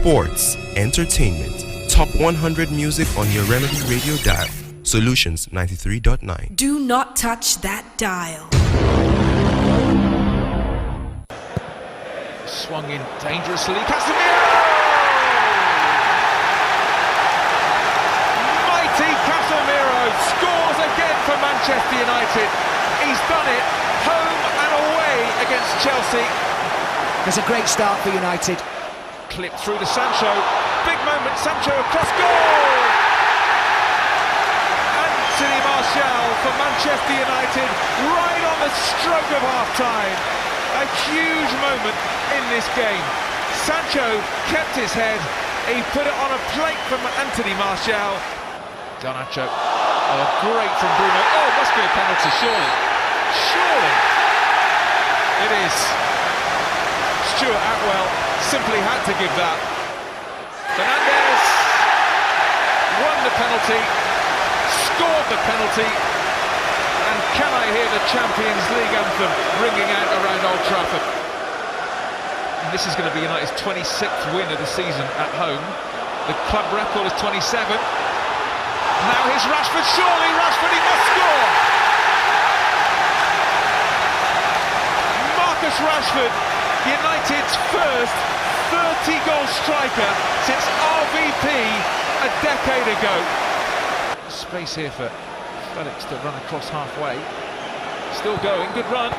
sports, entertainment, top 100 music on your Remedy Radio dial. Solutions 93.9. Do not touch that dial. Swung in dangerously. Casemiro! Mighty Casemiro scores again for Manchester United. He's done it home and away against Chelsea. It's a great start for United. Clipped through to Sancho. Big moment, Sancho across goal! Anthony Martial for Manchester United, right on the stroke of half-time. A huge moment in this game. Sancho kept his head. He put it on a plate from Anthony Martial. Garnacho. Oh, great from Bruno. Oh, must be a penalty, surely. Surely. It is. Stuart Atwell simply had to give that. Fernandes won the penalty, scored the penalty, and can I hear the Champions League anthem ringing out around Old Trafford. And this is going to be United's 26th win of the season at home. The club record is 27. Now here's Rashford, surely Rashford, he must score! Marcus Rashford, United's first 30-goal striker since RVP a decade ago. Space here for Felix to run across halfway. Still going, good run.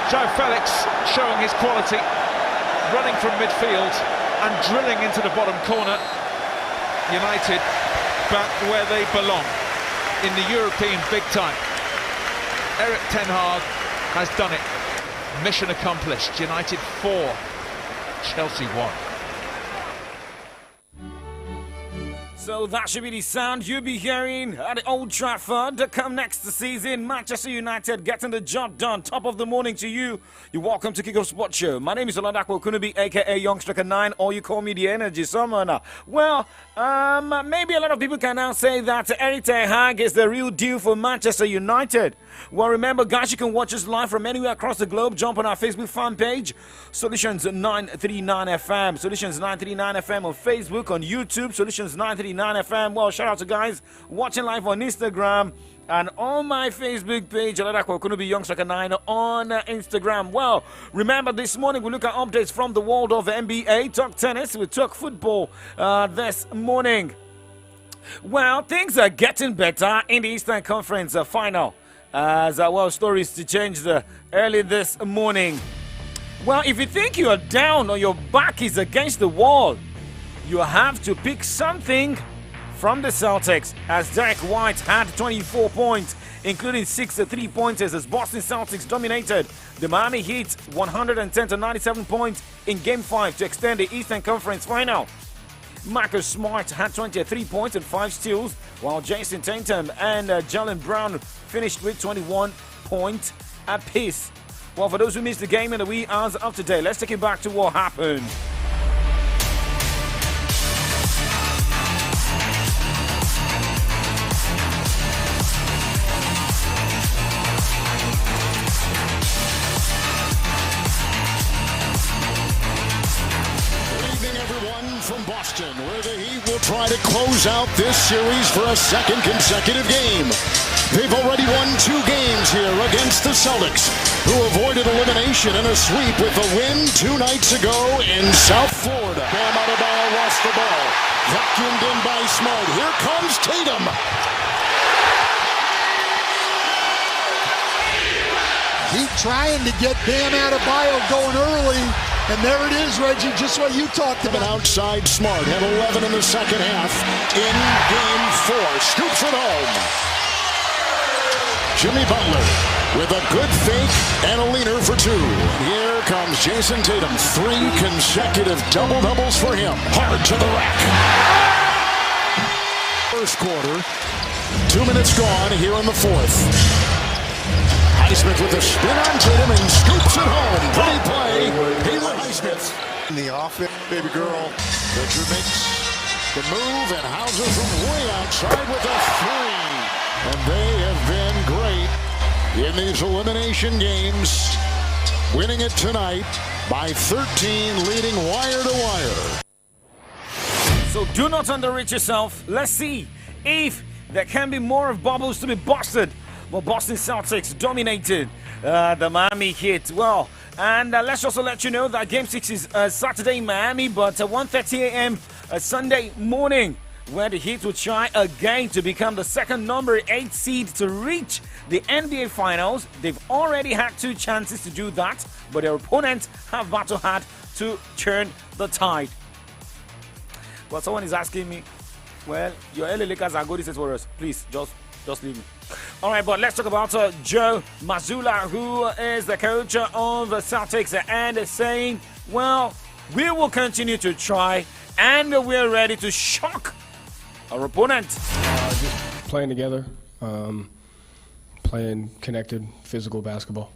João Felix showing his quality, running from midfield and drilling into the bottom corner. United back where they belong, in the European big time. Erik ten Hag has done it. Mission accomplished. United 4, Chelsea 1. So that should be the sound you'll be hearing at the Old Trafford to come next season. Manchester United getting the job done. Top of the morning to you. You're welcome to Kickoff Sports Show. My name is Oladapo Kunubi, aka Youngstriker 9, or you call me the Energy Summoner. Well, maybe a lot of people can now say that Erik ten Hag is the real deal for Manchester United. Well, remember, guys, you can watch us live from anywhere across the globe. Jump on our Facebook fan page, Solutions 939 FM. Solutions 939 FM on Facebook, on YouTube, Solutions 939 FM. Well, shout out to guys watching live on Instagram and on my Facebook page, Oladapo Kunubi Youngstriker 9 on Instagram. Well, remember, this morning we look at updates from the world of NBA, talk tennis, we talk football this morning. Well, things are getting better in the Eastern Conference final. As stories to change early this morning. Well, if you think you are down or your back is against the wall, you have to pick something from the Celtics, as Derek White had 24 points, including 6 3-pointers, as Boston Celtics dominated the Miami Heat 110-97 points in Game 5 to extend the Eastern Conference final. Marcus Smart had 23 points and 5 steals, while Jason Tatum and Jaylen Brown finished with 21 points apiece. Well, for those who missed the game in the wee hours of today, let's take it back to what happened. Where the Heat will try to close out this series for a second consecutive game. They've already won 2 games here against the Celtics, who avoided elimination in a sweep with a win 2 nights ago in South Florida. Bam Adebayo lost the ball. Vacuumed in by Smart. Here comes Tatum. Heat trying to get Bam Adebayo going early. And there it is, Reggie, just what you talked about. Outside Smart, had 11 in the second half in Game 4. Scoops it home. Jimmy Butler with a good fake and a leaner for 2. Here comes Jason Tatum. 3 consecutive double-doubles for him. Hard to the rack. First quarter. 2 minutes gone here in the fourth. Highsmith with a spin on Tatum and scoops it home. Pretty play. Haywood Highsmith. In the offense, baby girl. Pitcher makes the move, and Hauser from way outside with a 3. And they have been great in these elimination games. Winning it tonight by 13, leading wire to wire. So do not underrate yourself. Let's see if there can be more of bubbles to be busted. Well, Boston Celtics dominated the Miami Heat. Well, and let's also let you know that Game 6 is Saturday in Miami, but 1:30 a.m. Sunday morning, where the Heat will try again to become the second number 8 seed to reach the NBA Finals. They've already had 2 chances to do that, but their opponents have battle hard to turn the tide. But someone is asking me, well, your LA Lakers are good, for us. Please, just leave me. All right, but let's talk about Joe Mazzulla, who is the coach of the Celtics, and saying, well, we will continue to try, and we're ready to shock our opponent. Just playing together, playing connected, physical basketball.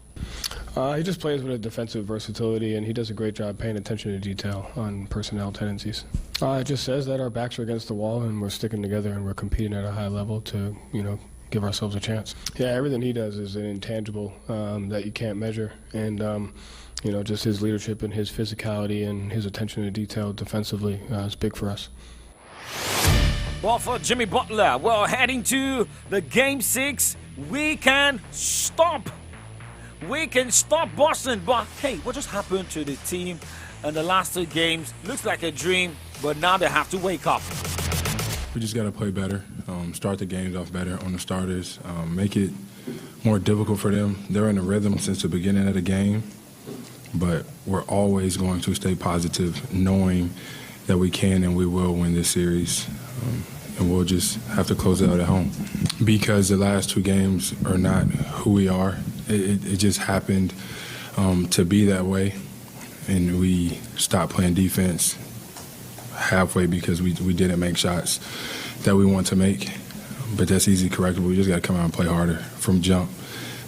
He just plays with a defensive versatility, and he does a great job paying attention to detail on personnel tendencies. It just says that our backs are against the wall, and we're sticking together, and we're competing at a high level to, give ourselves a chance. Yeah, everything he does is an intangible that you can't measure, and just his leadership and his physicality and his attention to detail defensively is big for us. Well, for Jimmy Butler, well, heading to the Game 6, we can stop Boston. But hey, what just happened to the team in the last 2 games? Looks like a dream, but now they have to wake up. We just got to play better, start the games off better on the starters, make it more difficult for them. They're in a rhythm since the beginning of the game, but we're always going to stay positive, knowing that we can and we will win this series, and we'll just have to close it out at home. Because the last 2 games are not who we are. It just happened to be that way, and we stopped playing defense halfway because we didn't make shots that we want to make. But that's easy correctable. We just got to come out and play harder from jump.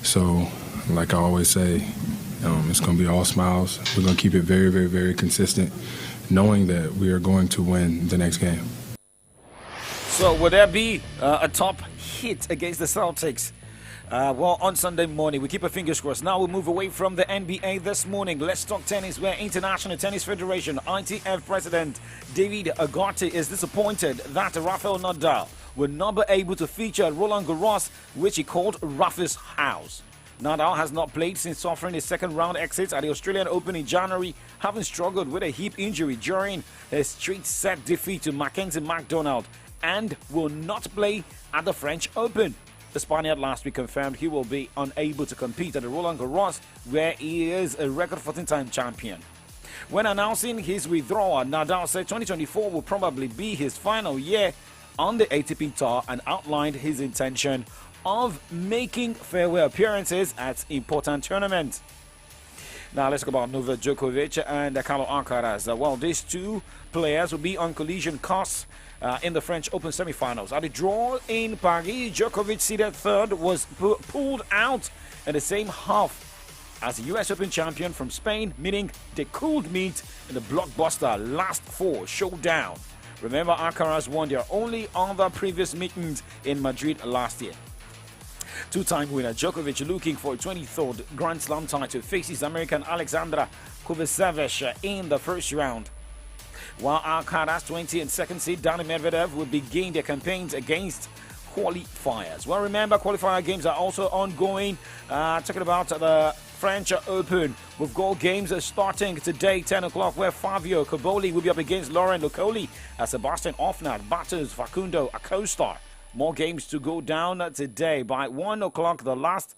So, like I always say, it's going to be all smiles. We're going to keep it very, very, very consistent, knowing that we are going to win the next game. So will there be a top hit against the Celtics? Well, on Sunday morning, we keep our fingers crossed. Now we move away from the NBA this morning. Let's talk tennis, where International Tennis Federation, ITF President David Agati is disappointed that Rafael Nadal will not be able to feature at Roland Garros, which he called Rafa's house. Nadal has not played since suffering a second-round exit at the Australian Open in January, having struggled with a hip injury during his straight-set defeat to Mackenzie McDonald, and will not play at the French Open. The Spaniard last week confirmed he will be unable to compete at the Roland Garros, where he is a record 14-time champion. When announcing his withdrawal, Nadal said 2024 will probably be his final year on the ATP Tour and outlined his intention of making farewell appearances at important tournaments. Now let's talk about Novak Djokovic and Carlos Alcaraz. Well, these 2 players will be on collision course in the French Open semi-finals. At the draw in Paris, Djokovic, seeded 3rd, was pulled out in the same half as the US Open champion from Spain, meaning they could meet in the blockbuster last 4 showdown. Remember, Alcaraz won their only other previous meetings in Madrid last year. 2-time winner Djokovic, looking for a 23rd Grand Slam title, faces American Alexandra Kovacevic in the first round. While Alcaraz, 20 and 2nd seed Daniil Medvedev, will begin their campaigns against qualifiers. Well, remember, qualifier games are also ongoing. Talking about the French Open, we've got games starting today, 10 o'clock, where Fabio Caboli will be up against Laurent Lucoli as Sebastian Ofnat battles Facundo Acosta. More games to go down today. By 1 o'clock, the last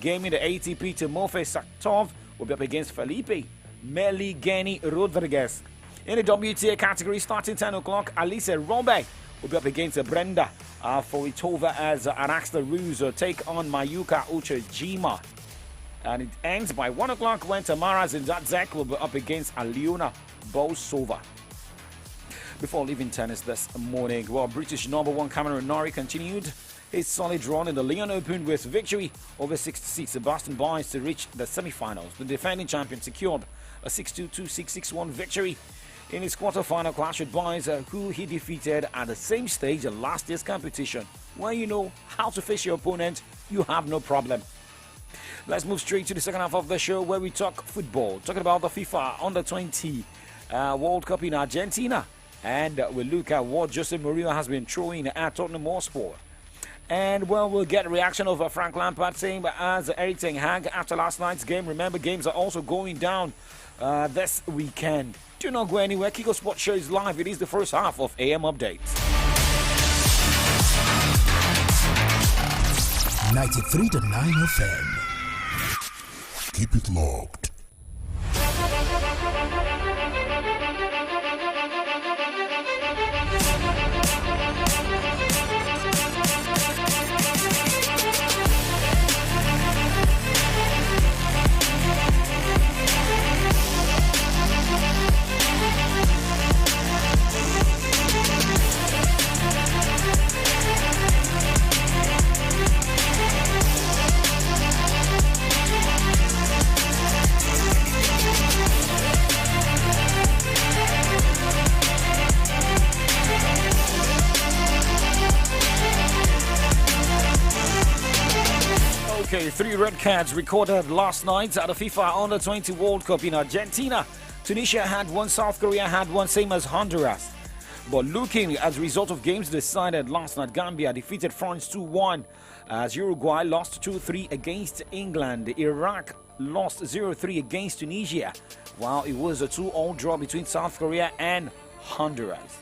game in the ATP, Timofey Saktov will be up against Felipe Meligeni Rodriguez. In the WTA category, starting 10 o'clock, Alice Robe will be up against Brenda Foritova as Araxta Ruse take on Mayuka Uchijima. And it ends by 1 o'clock when Tamara Zindadzek will be up against Aliona Bosova. Before leaving tennis this morning, well, British #1 Cameron Norrie continued his solid run in the Lyon Open with victory over 6-6 Sebastian Baez to reach the semi-finals. The defending champion secured a 6-2, 2-6, 6-1 victory in his quarter-final clash with Baez, who he defeated at the same stage of last year's competition. When you know how to face your opponent, you have no problem. Let's move straight to the second half of the show where we talk football. Talking about the FIFA Under-20 World Cup in Argentina. And we'll look at what Jose Mourinho has been throwing at Tottenham Hotspur. And well, we'll get a reaction of Frank Lampard saying as Erik ten Hag after last night's game. Remember, games are also going down this weekend. Do not go anywhere. Kiko Sports Show is live. It is the first half of AM Updates. 93.9 FM. Keep it locked. Okay, 3 red cards recorded last night at the FIFA Under-20 World Cup in Argentina. Tunisia had 1, South Korea had 1, same as Honduras. But looking at the result of games decided last night, Gambia defeated France 2-1 as Uruguay lost 2-3 against England. Iraq lost 0-3 against Tunisia, while it was a 2-all draw between South Korea and Honduras.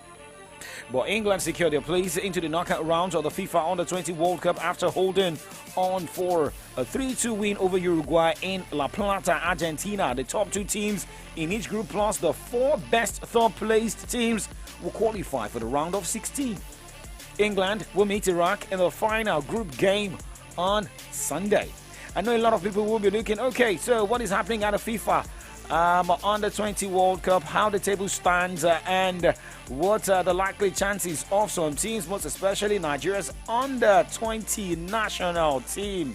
But England secured their place into the knockout rounds of the FIFA Under-20 World Cup after holding on for a 3-2 win over Uruguay in La Plata, Argentina. The top 2 teams in each group plus the 4 best third-placed teams will qualify for the round of 16. England will meet Iraq in the final group game on Sunday. I know a lot of people will be looking, okay, so what is happening at the FIFA Under-20 World Cup, how the table stands, and what are the likely chances of some teams, most especially Nigeria's Under-20 national team.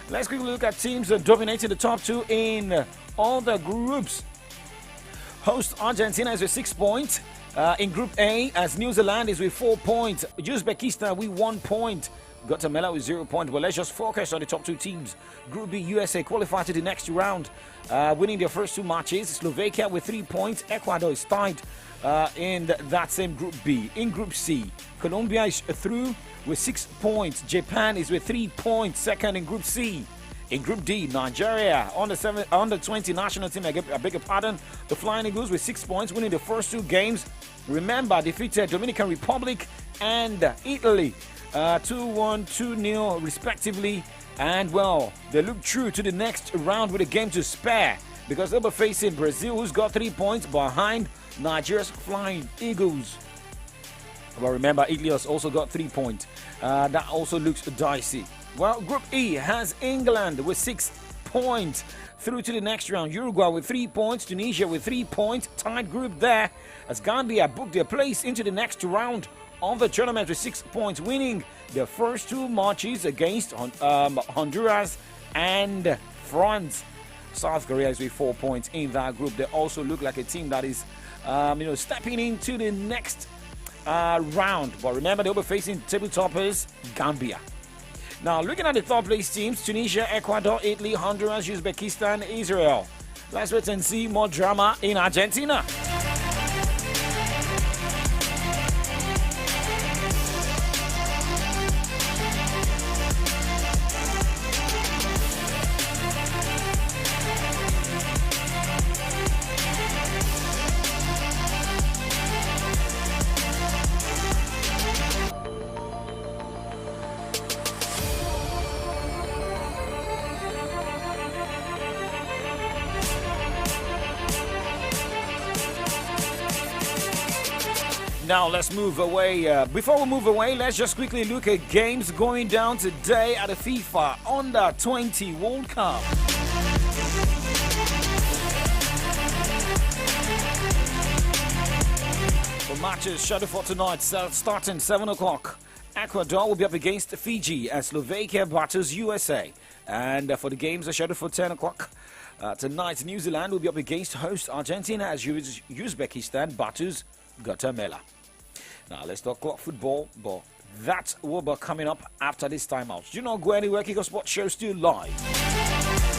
Let's quickly look at teams dominating the top 2 in all the groups. Host Argentina is with 6 points. In Group A, as New Zealand is with 4 points. Uzbekistan with 1 point. Guatemala with 0 points. But let's just focus on the top 2 teams. Group B, USA qualified to the next round, winning their first 2 matches. Slovakia with 3 points. Ecuador is tied in that same Group B. In Group C, Colombia is through with 6 points. Japan is with 3 points, second in Group C. In Group D, Nigeria, Under-20 national team, I beg your pardon, the Flying Eagles with 6 points, winning the first 2 games. Remember, defeated Dominican Republic and Italy 2-1, 2-0 respectively. And well, they look true to the next round with a game to spare because they'll be facing Brazil, who's got 3 points behind Nigeria's Flying Eagles. But remember, Italy has also got 3 points. That also looks dicey. Well, Group E has England with 6 points through to the next round. Uruguay with 3 points. Tunisia with 3 points. Tied group there as Gambia booked their place into the next round of the tournament with 6 points, winning their first 2 matches against Honduras and France. South Korea is with 4 points in that group. They also look like a team that is stepping into the next round. But remember, they'll be facing table toppers Gambia. Now, looking at the third place teams, Tunisia, Ecuador, Italy, Honduras, Uzbekistan, Israel. Let's wait and see more drama in Argentina. Now let's move away. Before we move away, let's just quickly look at games going down today at the FIFA Under-20 World Cup. The matches scheduled for tonight starting 7 o'clock. Ecuador will be up against Fiji as Slovakia battles USA. And for the games scheduled for 10 o'clock tonight, New Zealand will be up against host Argentina as Uzbekistan battles Guatemala. Now let's talk about football, but that will be coming up after this timeout. Do not go anywhere. Kiko Sports Show still live.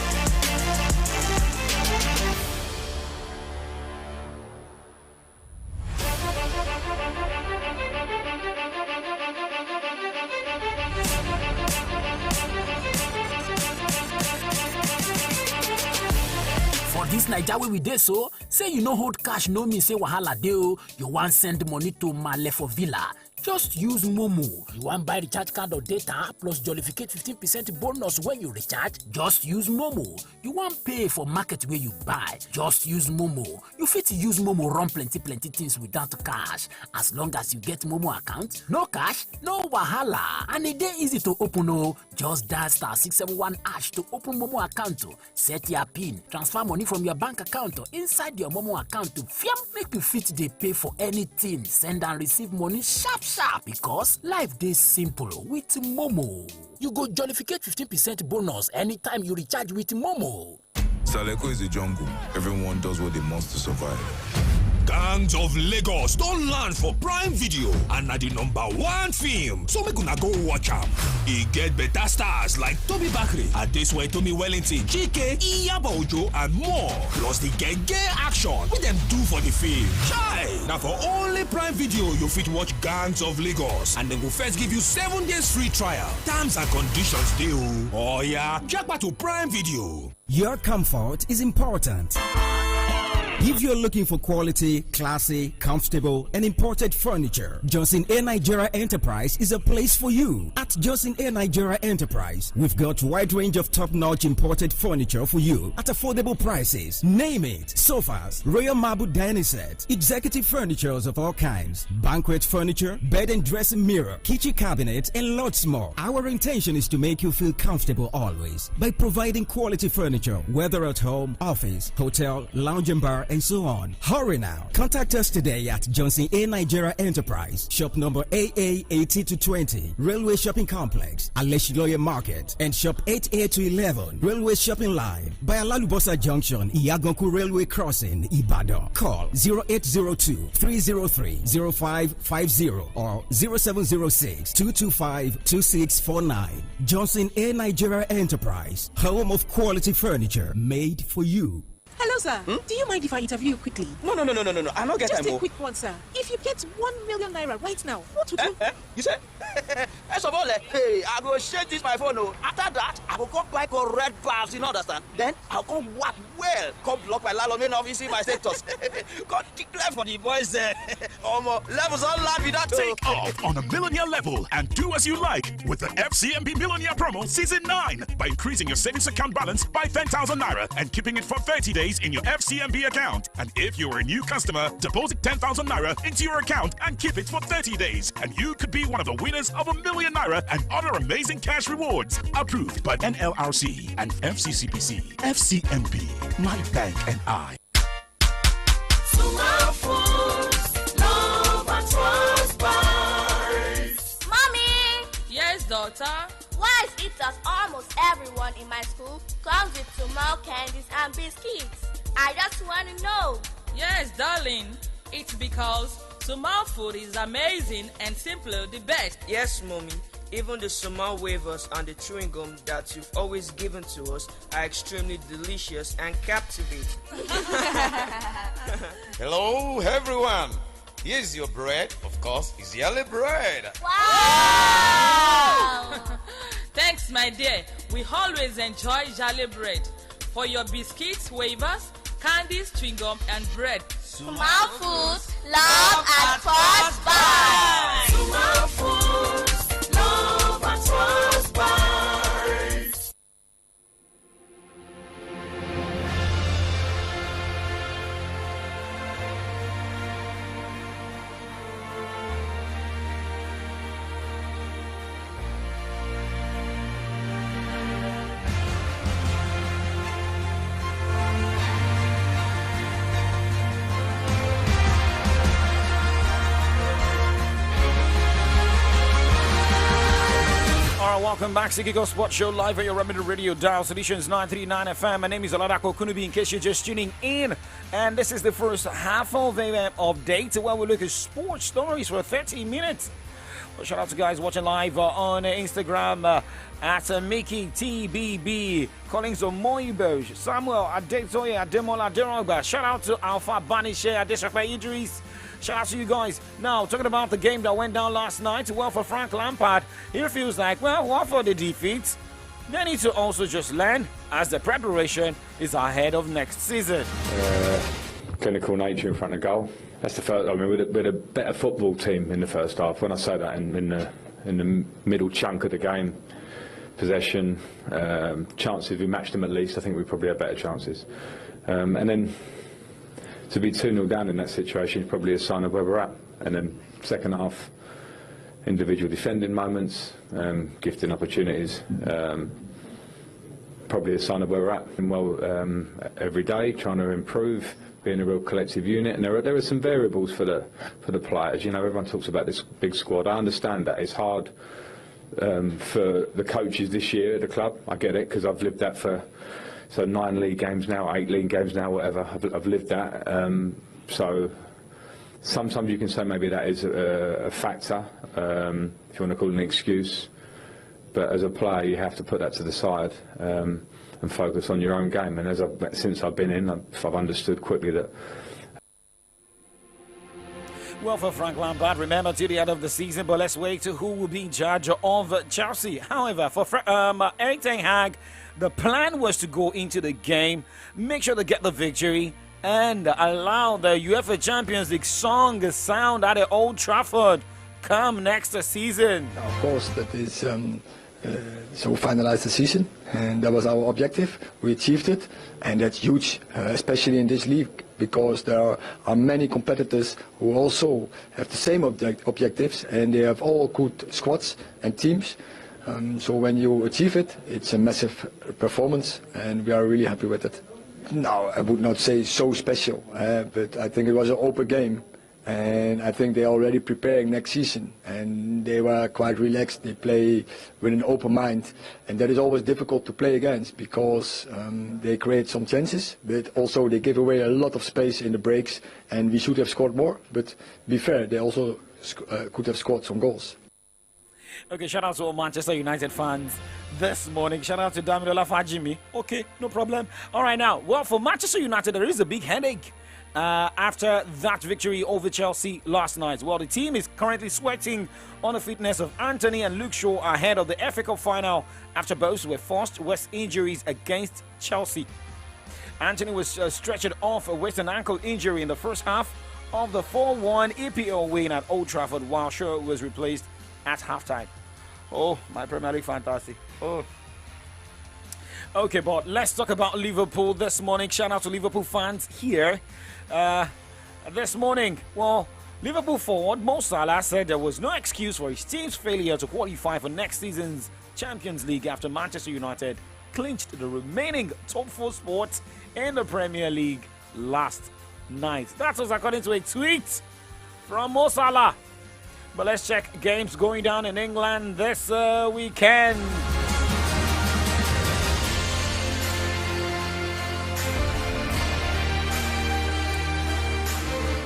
This Naija wey we dey so, say you no hold cash no mean say wahala dey o. You wan send money to Male for Villa. Just use Momo. You want buy recharge card or data plus jollificate 15% bonus when you recharge? Just use Momo. You want pay for market where you buy? Just use Momo. You fit use Momo run plenty things without cash. As long as you get Momo account, no cash, no wahala. And it dey easy to open o. Just dial *671# to open Momo account. Set your PIN, transfer money from your bank account inside your Momo account to make you fit dey pay for anything. Send and receive money sharp because life dey simple with Momo. You go jollificate 15% bonus anytime you recharge with Momo. Saleko is a jungle. Everyone does what they must to survive. Gangs of Lagos don land for Prime Video and na the #1 film, so make una go watch am. E get better stars like Toby Bakri, Adesuwe Tomi Wellington, Chike, Iyabo Ojo and more. Plus the genge action wey dem do for the film. Chai! Na for only Prime Video you fit watch Gangs of Lagos and dem go first give you 7 days free trial. Terms and conditions dey o. Oh yeah, japa to Prime Video. Your comfort is important. If you're looking for quality, classy, comfortable, and imported furniture, Johnson A. Nigeria Enterprise is a place for you. At Johnson A. Nigeria Enterprise, we've got a wide range of top-notch imported furniture for you at affordable prices. Name it: sofas, royal marble dining set, executive furnitures of all kinds, banquet furniture, bed and dressing mirror, kitchen cabinet, and lots more. Our intention is to make you feel comfortable always by providing quality furniture, whether at home, office, hotel, lounge and bar, and so on. Hurry now. Contact us today at Johnson A. Nigeria Enterprise, shop number AA 80-20, Railway Shopping Complex, Aleshiloye Market, and shop 8A-11, Railway Shopping Line, by Alalubosa Junction, Iyagonku Railway Crossing, Ibadan. Call 0802-303-0550 or 0706-225-2649. Johnson A. Nigeria Enterprise, home of quality furniture made for you. Hello, sir. Do you mind if I interview you quickly? No. I don't get time. Just a quick one, sir. If you get 1 million naira right now, what would you? You said? First of all, hey, I go shake this my phone. After that, I will come buy correct bars, you understand? Then I'll come work well. Come block my landlord office, see my status. Come declare for the boys there. Levels all land with that. Take off on a millionaire level and do as you like with the FCMB Millionaire Promo Season 9 by increasing your savings account balance by 10,000 naira and keeping it for 30 days in your FCMB account. And if you are a new customer, deposit 10,000 naira into your account and keep it for 30 days. And you could be one of the winners of $1 million naira and other amazing cash rewards. Approved by NLRC and FCCPC. FCMB, my bank and I. Mommy! Yes, daughter? Why is it that almost everyone in my school comes with small candies and biscuits? I just want to know. Yes, darling. It's because Sumal food is amazing and simply the best. Yes, mommy. Even the Sumal wafers and the chewing gum that you've always given to us are extremely delicious and captivating. Hello, everyone. Here's your bread. Of course, it's yellow bread. Wow! Thanks, my dear. We always enjoy Jolly bread. For your biscuits, wafers, candies, chewing gum, and bread. Sumal Foods, love at first bite. Sumal Foods, love at first bite. Welcome back to Gigo Sports Show live at your Remedy Radio dial solutions 939 FM. My name is Oladako Kunubi in case you're just tuning in. And this is the first half of the update where we look at sports stories for 30 minutes. Well, shout out to guys watching live on Instagram at Mickey TBB, Collins Omoibo, Samuel Adetoye, Ademola Derogba. Shout out to Alpha Banishe, Adeshafa Idris. Shout out to you guys. Now, talking about the game that went down last night, well, for Frank Lampard, he feels like, well, what for the defeat? they need to also just learn as the preparation is ahead of next season. Clinical nature in front of goal. That's the first. I mean, we're a better football team in the first half. When I say that, in the middle chunk of the game, possession, chances, we matched them at least. I think we probably had better chances. And then to be 2-0 down in that situation is probably a sign of where we're at. And then second half, individual defending moments, gifting opportunities, probably a sign of where we're at. And well, every day trying to improve, being a real collective unit, and there are some variables for the players. You know, everyone talks about this big squad. I understand that it's hard for the coaches this year at the club. I get it because I've lived that for 9 league games now, 8 league games now, whatever. I've lived that. So sometimes you can say maybe that is a factor, if you want to call it an excuse. But as a player, you have to put that to the side and focus on your own game. And since I've been in, I've understood quickly that. Well, for Frank Lampard, remember till the end of the season, but let's wait to who will be in charge of Chelsea. However, for Erik ten Hag, the plan was to go into the game, make sure to get the victory, and allow the UEFA Champions League song to sound at the Old Trafford come next season. Of course, that is so finalize the season, and that was our objective. We achieved it, and that's huge, especially in this league, because there are many competitors who also have the same objectives, and they have all good squads and teams. So when you achieve it, it's a massive performance, and we are really happy with it. No, I would not say so special, but I think it was an open game. And I think they're already preparing next season, and they were quite relaxed. They play with an open mind, and that is always difficult to play against because they create some chances, but also they give away a lot of space in the breaks, and we should have scored more. But to be fair, they also could have scored some goals. Okay, shout out to all Manchester United fans this morning. Shout out to Damilola Fajimi. Okay, no problem. All right, now, well, for Manchester United, there is a big headache. After that victory over Chelsea last night. Well, the team is currently sweating on the fitness of Anthony and Luke Shaw ahead of the FA Cup final after both were forced with injuries against Chelsea. Anthony was stretchered off with an ankle injury in the first half of the 4-1 EPL win at Old Trafford, while Shaw was replaced at halftime. Oh, my Premier League fantasy. Oh. Okay, but let's talk about Liverpool this morning. Shout out to Liverpool fans here. This morning, well, Liverpool forward Mo Salah said there was no excuse for his team's failure to qualify for next season's Champions League after Manchester United clinched the remaining top 4 spots in the Premier League last night. That was according to a tweet from Mo Salah. But let's check games going down in England this weekend.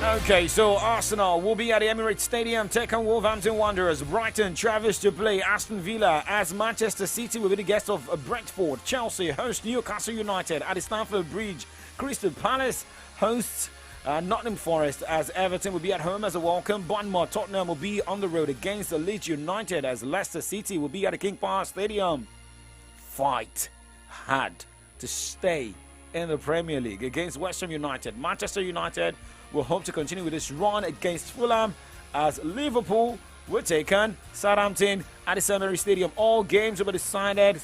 Okay, so Arsenal will be at the Emirates Stadium, take on Wolverhampton Wanderers. Brighton travels to play Aston Villa, as Manchester City will be the guest of Brentford. Chelsea hosts Newcastle United at the Stamford Bridge. Crystal Palace hosts Nottingham Forest, as Everton will be at home as a welcome. Bournemouth, Tottenham will be on the road against Leeds United, as Leicester City will be at the King Power Stadium. Fight hard to stay in the Premier League against West Ham United. Manchester United will hope to continue with this run against Fulham, as Liverpool will take on Southampton at the Emirates Stadium. All games will be decided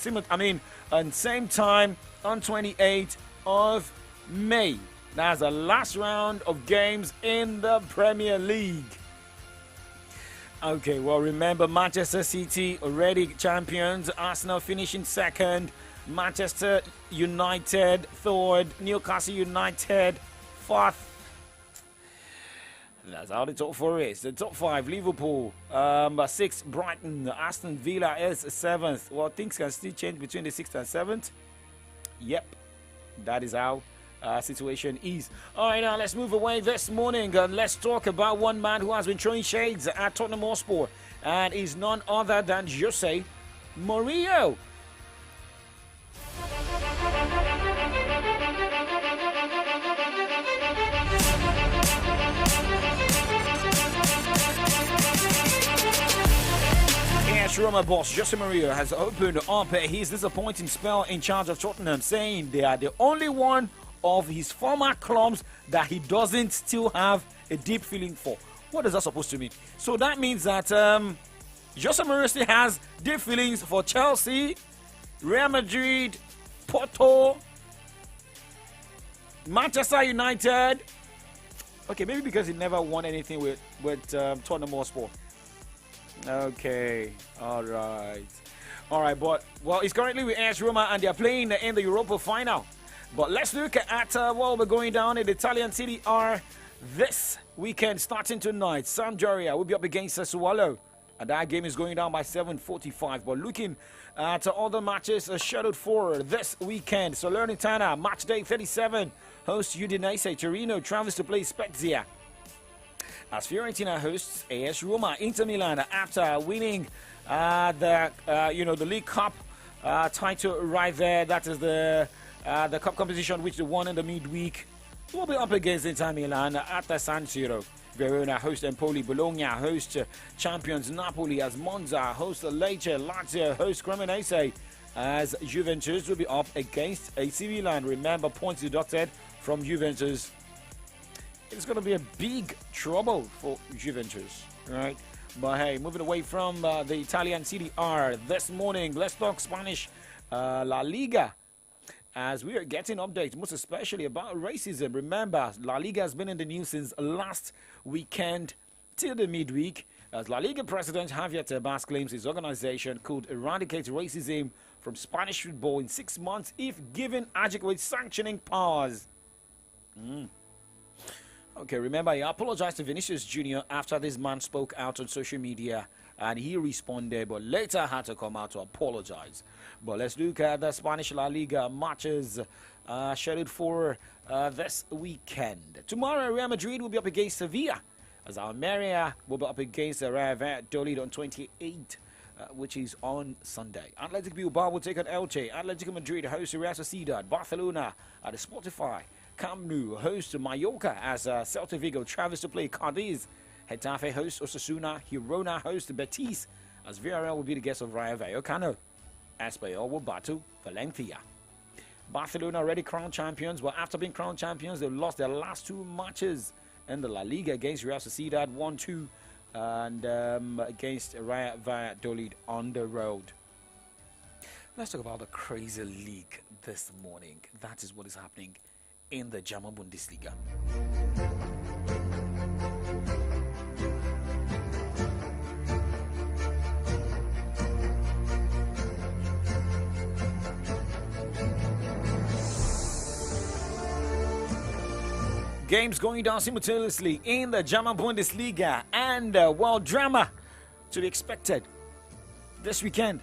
on same time on 28th of May. That's the last round of games in the Premier League. Okay, well, remember Manchester City already champions, Arsenal finishing second, Manchester United third, Newcastle United fourth. That's how the top 4 is. The top 5, Liverpool, 6th, Brighton, Aston Villa is 7th. Well, things can still change between the 6th and 7th. Yep, that is how situation is. All right, now let's move away this morning and let's talk about one man who has been throwing shades at Tottenham Hotspur, and is none other than Jose Mourinho. AS Roma boss Jose Mourinho has opened up his disappointing spell in charge of Tottenham, saying they are the only one of his former clubs that he doesn't still have a deep feeling for. What is that supposed to mean? So that means that Jose Mourinho still has deep feelings for Chelsea, Real Madrid, Porto, Manchester United. Okay, maybe because he never won anything with Tottenham Hotspur. Okay, all right, but well, he's currently with AS Roma and they're playing in the Europa final. But let's look at what we're going down in the Italian Serie A this weekend, starting tonight. Sampdoria will be up against Sassuolo, and that game is going down by 7:45. But looking at other matches scheduled for this weekend, Salernitana match day 37 hosts Udinese. Torino travels to play Spezia, as Fiorentina hosts AS Roma. Inter Milan, after winning the League Cup title right there, that is the cup competition which they won in the midweek, will be up against Inter Milan at the San Siro. Verona host Empoli. Bologna host champions Napoli, as Monza host Lecce. Lazio host Cremonese, as Juventus will be up against AC Milan. Remember, points deducted from Juventus. It's going to be a big trouble for Juventus, right? But hey, moving away from the Italian Serie A this morning, let's talk Spanish La Liga, as we are getting updates, most especially about racism. Remember, La Liga has been in the news since last weekend till the midweek, as La Liga president Javier Tebas claims his organization could eradicate racism from Spanish football in 6 months if given adequate sanctioning powers. Okay, remember, he apologized to Vinicius Jr. after this man spoke out on social media, and he responded, but later had to come out to apologize. But let's look at the Spanish La Liga matches scheduled for this weekend. Tomorrow, Real Madrid will be up against Sevilla, as Almeria will be up against Real Valladolid on 28, which is on Sunday. Athletic Bilbao will take on Elche. Atletico Madrid hosts Real Sociedad. Barcelona at the Spotify Camp Nou hosts Mallorca, as Celta Vigo travels to play Cadiz. Getafe hosts Osasuna. Girona hosts Betis, as Villarreal will be the guest of Rayo Vallecano. Espanyol will battle Valencia. Barcelona already crowned champions, but after being crowned champions, they lost their last 2 matches in the La Liga against Real Sociedad 1-2 and against Rayo Valladolid on the road. Let's talk about the crazy league this morning. That is what is happening in the German Bundesliga. Games going down simultaneously in the German Bundesliga, and drama to be expected this weekend.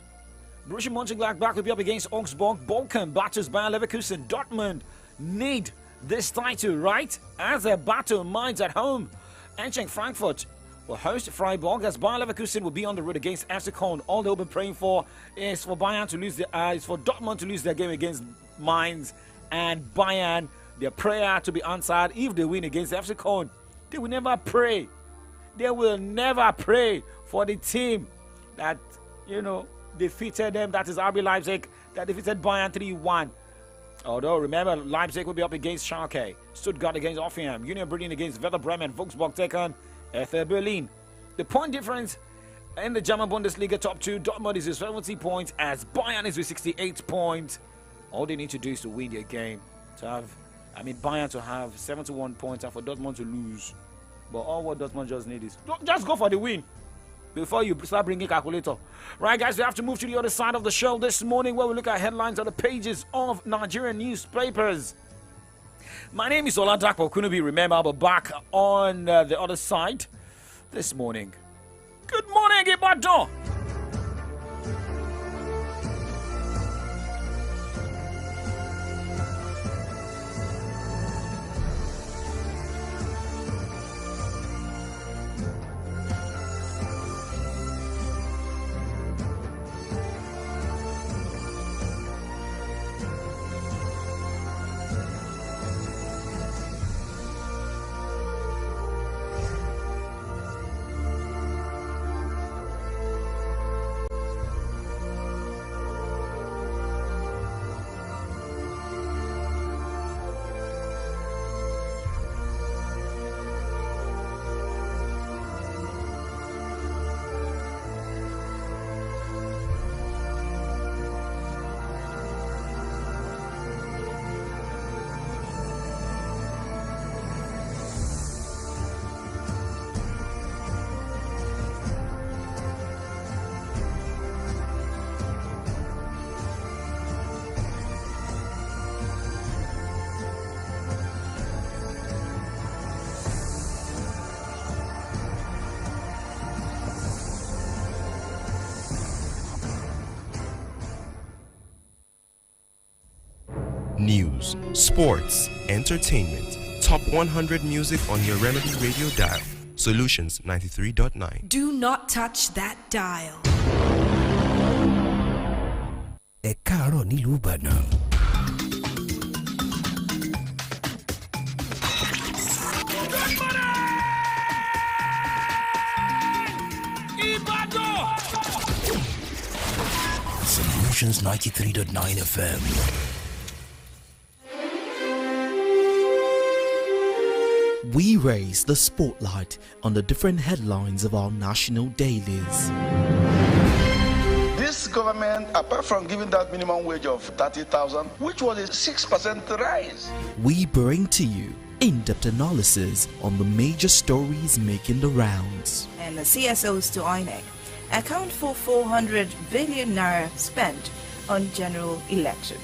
Borussia Mönchengladbach will be up against Augsburg. Bochum battles Bayer Leverkusen. Dortmund need this title, right? As a battle Mainz at home. Eintracht Frankfurt will host Freiburg, as Bayer Leverkusen will be on the road against FC Köln. All they'll be praying for is for Bayern to lose is for Dortmund to lose their game against Mainz, and Bayern, their prayer to be answered if they win against FC Köln. They will never pray. They will never pray for the team that, defeated them. That is RB Leipzig, that defeated Bayern 3-1. Although, remember, Leipzig will be up against Schalke. Stuttgart against Hoffenheim. Union Berlin against Werder Bremen. Wolfsburg take on Hertha Berlin. The point difference in the German Bundesliga top 2, Dortmund is with 70 points, as Bayern is with 68 points. All they need to do is to win their game. Bayern to have 71 points and for Dortmund to lose. But all what Dortmund just need is just go for the win before you start bringing calculator. Right, guys, we have to move to the other side of the show this morning, where we look at headlines on the pages of Nigerian newspapers. My name is Oladapo Kunubi. Remember, I'll be back on the other side this morning. Good morning, Ibadan. News, sports, entertainment. Top 100 music on your Remedy radio dial. Solutions 93.9. Do not touch that dial. Ẹ káàárọ̀ nílùú Ìbàdàn. Solutions 93.9 FM. We raise the spotlight on the different headlines of our national dailies. This government, apart from giving that minimum wage of 30,000, which was a 6% rise. We bring to you in-depth analysis on the major stories making the rounds. And the CSOs to INEC account for 400 billion naira spent on general elections.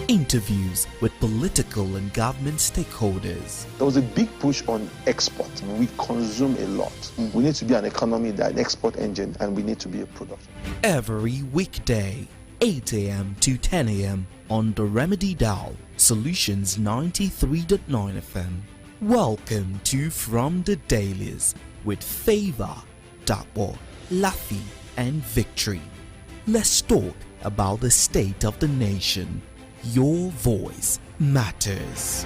Interviews with political and government stakeholders. There was a big push on export. We consume a lot. We need to be an economy that an export engine, and we need to be a production. Every weekday, 8 a.m. to 10 a.m. on the Remedy Dial, Solutions 93.9 FM. Welcome to From the Dailies with Favor, Dapo, Laffy, and Victory. Let's talk about the state of the nation. Your voice matters.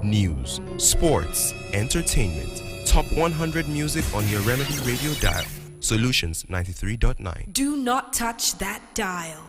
News, sports, entertainment. Top 100 music on your Remedy radio dial. Solutions 93.9. Do not touch that dial.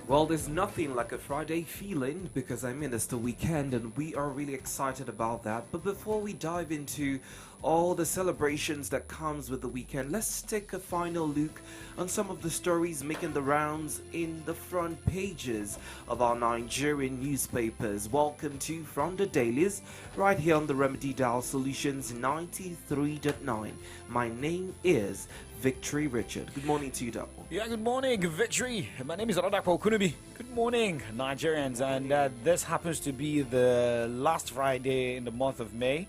Well, there's nothing like a Friday feeling because it's the weekend and we are really excited about that. But before we dive into all the celebrations that comes with the weekend, let's take a final look on some of the stories making the rounds in the front pages of our Nigerian newspapers. Welcome to From the Dailies, right here on the Remedy Dial Solutions 93.9. My name is Victory Richard. Good morning to you, Dapo. Yeah, good morning, Victory. My name is Oladapo Kunubi. Good morning, Nigerians. And this happens to be the last Friday in the month of May.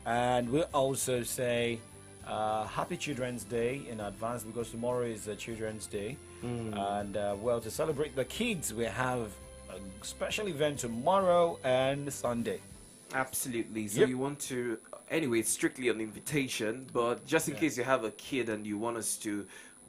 And we'll also say Happy Children's Day in advance because tomorrow is Children's Day. And to celebrate the kids, we have a special event tomorrow and Sunday. Absolutely. So you want to, anyway, it's strictly an invitation, but just in case you have a kid and you want us to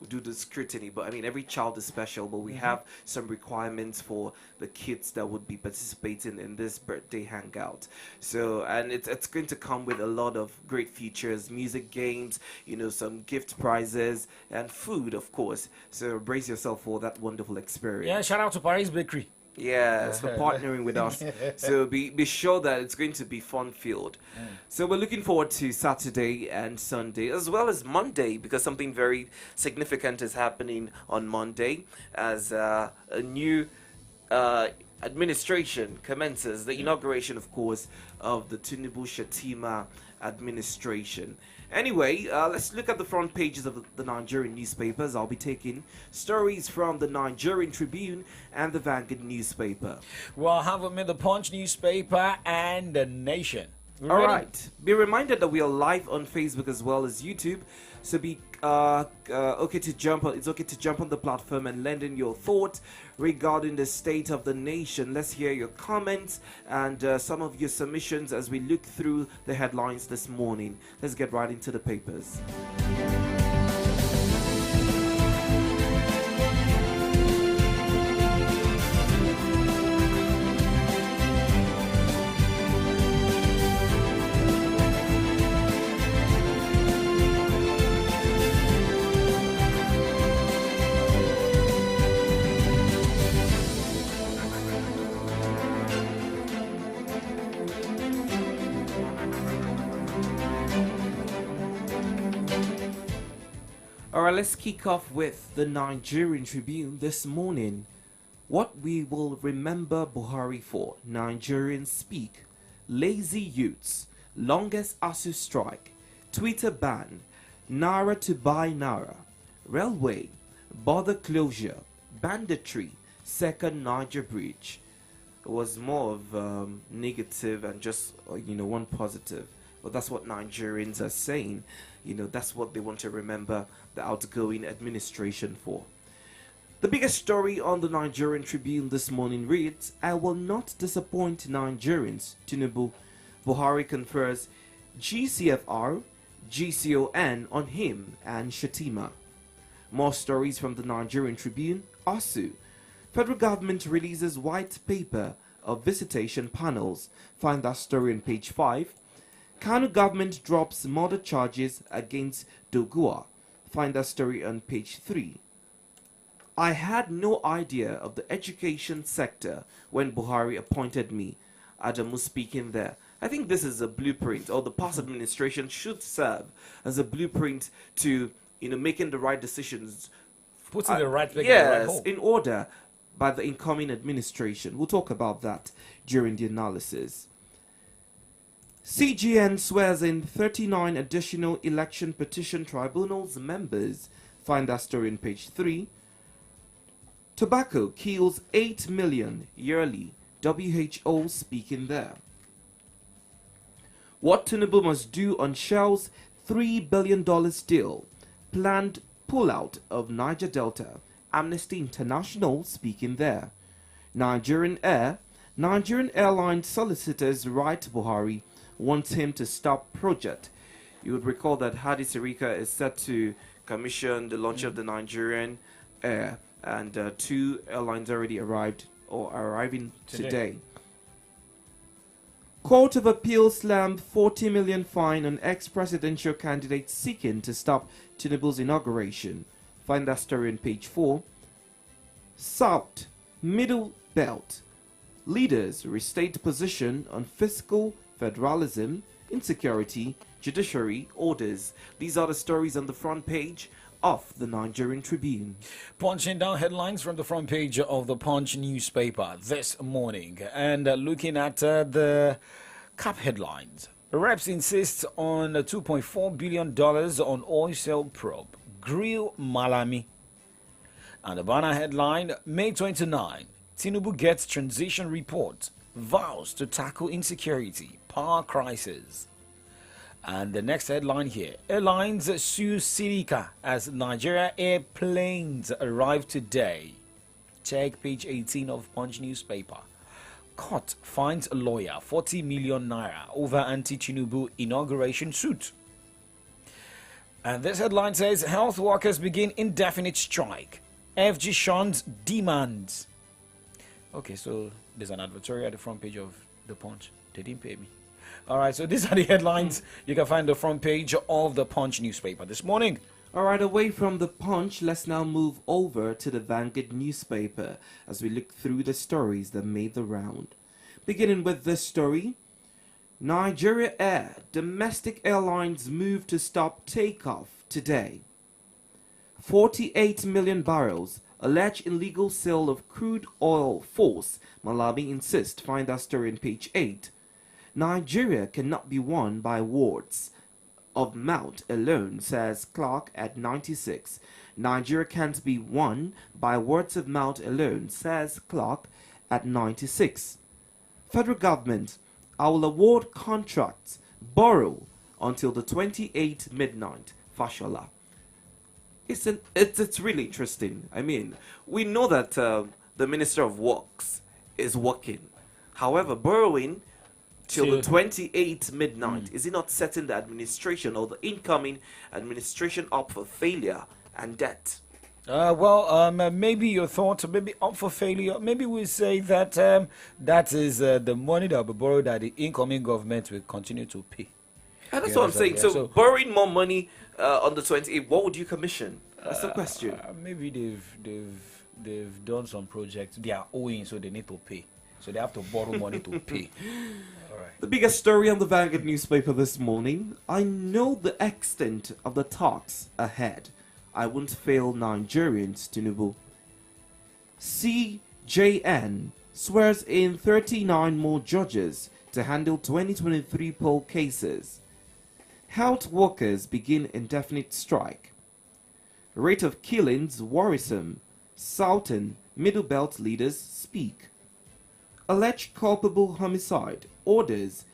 do the scrutiny, but every child is special, but we have some requirements for the kids that would be participating in this birthday hangout. So, and it's going to come with a lot of great features, music, games, some gift prizes and food, of course. So brace yourself for that wonderful experience. Yeah, shout out to Paris Bakery. Yes, for partnering with us. So be sure that it's going to be fun-filled. So we're looking forward to Saturday and Sunday, as well as Monday, because something very significant is happening on Monday as a new administration commences. The inauguration, of course, of the Tinubu Shatima administration. Anyway, let's look at the front pages of the Nigerian newspapers. I'll be taking stories from the Nigerian Tribune and the Vanguard newspaper. Well, have with me the Punch newspaper and the Nation. All right. Be reminded that we are live on Facebook as well as YouTube. So be okay to jump on. It's okay to jump on the platform and lend in your thoughts regarding the state of the nation. Let's hear your comments and some of your submissions as we look through the headlines this morning. Let's get right into the papers. Alright, let's kick off with the Nigerian Tribune this morning. What we will remember Buhari for. Nigerians speak. Lazy youths. Longest ASU strike. Twitter ban. Naira to buy Naira. Railway. Border closure. Banditry. Second Niger bridge. It was more of negative and just, one positive. But that's what Nigerians are saying. That's what they want to remember the outgoing administration for. The biggest story on the Nigerian Tribune this morning reads, I will not disappoint Nigerians. Tinubu. Buhari confers GCFR, GCON on him and Shatima. More stories from the Nigerian Tribune. ASU. Federal government releases white paper of visitation panels. Find that story on page 5. Kano government drops murder charges against Dogua. Find that story on page 3. I had no idea of the education sector when Buhari appointed me. Adamu speaking there. I think this is a blueprint, or the past administration should serve as a blueprint to, making the right decisions. Putting the right thing in order by the incoming administration. We'll talk about that during the analysis. CGN swears in 39 additional election petition tribunals members. Find that story on page 3. Tobacco kills 8 million yearly. WHO speaking there. What Tinubu must do on Shell's $3 billion deal. Planned pullout of Niger Delta. Amnesty International speaking there. Nigerian airline solicitors write Buhari wants him to stop project. You would recall that Hadi Sirika is set to commission the launch of the Nigerian Air, and 2 airlines already arrived or are arriving today. Court of Appeal slammed 40 million fine on ex-presidential candidate seeking to stop Tinubu's inauguration. Find that story on page 4. South Middle Belt leaders restate position on fiscal federalism, insecurity, judiciary orders. These are the stories on the front page of the Nigerian Tribune. Punching down headlines from the front page of the Punch newspaper this morning. And looking at the cap headlines. Reps insist on $2.4 billion on oil sale probe. Grill Malami. And the banner headline, May 29. Tinubu gets transition report. Vows to tackle insecurity. Power crisis. And the next headline here, airlines sue Sirika as Nigeria airplanes arrive today. Check page 18 of Punch newspaper. Court finds a lawyer 40 million naira over anti-Tinubu inauguration suit. And this headline says, health workers begin indefinite strike. FG shuns demands. Okay, so there's an advertorial at the front page of the Punch. They didn't pay me. All right, so these are the headlines you can find the front page of the Punch newspaper this morning. All right, away from the Punch, let's now move over to the Vanguard newspaper as we look through the stories that made the round. Beginning with this story, Nigeria Air, domestic airlines move to stop takeoff today. 48 million barrels, alleged illegal sale of crude oil force, Malawi insist. Find that story on page 8. Nigeria cannot be won by words. of mouth alone, says Clark at 96. Nigeria can't be won by words of mouth alone, says Clark at 96. Federal government, I will award contracts, borrow until the 28th midnight, Fashola. It's really interesting. I mean, we know that the Minister of Works is working. However, borrowing till the 28th midnight, is it not setting the administration or the incoming administration up for failure and debt? Maybe your thoughts, maybe up for failure. Maybe we say that that is the money that will be borrowed that the incoming government will continue to pay. And that's what I'm saying. So borrowing more money on the 28th, what would you commission? That's the question. Maybe they've done some projects. They are owing, so they need to pay. So they have to borrow money to pay. All right. The biggest story on the Vanguard newspaper this morning. I know the extent of the talks ahead. I won't fail Nigerians, Tinubu. CJN swears in 39 more judges to handle 2023 poll cases. Health workers begin indefinite strike. Rate of killings worrisome. Southern Middle Belt leaders speak. Alleged culpable homicide orders.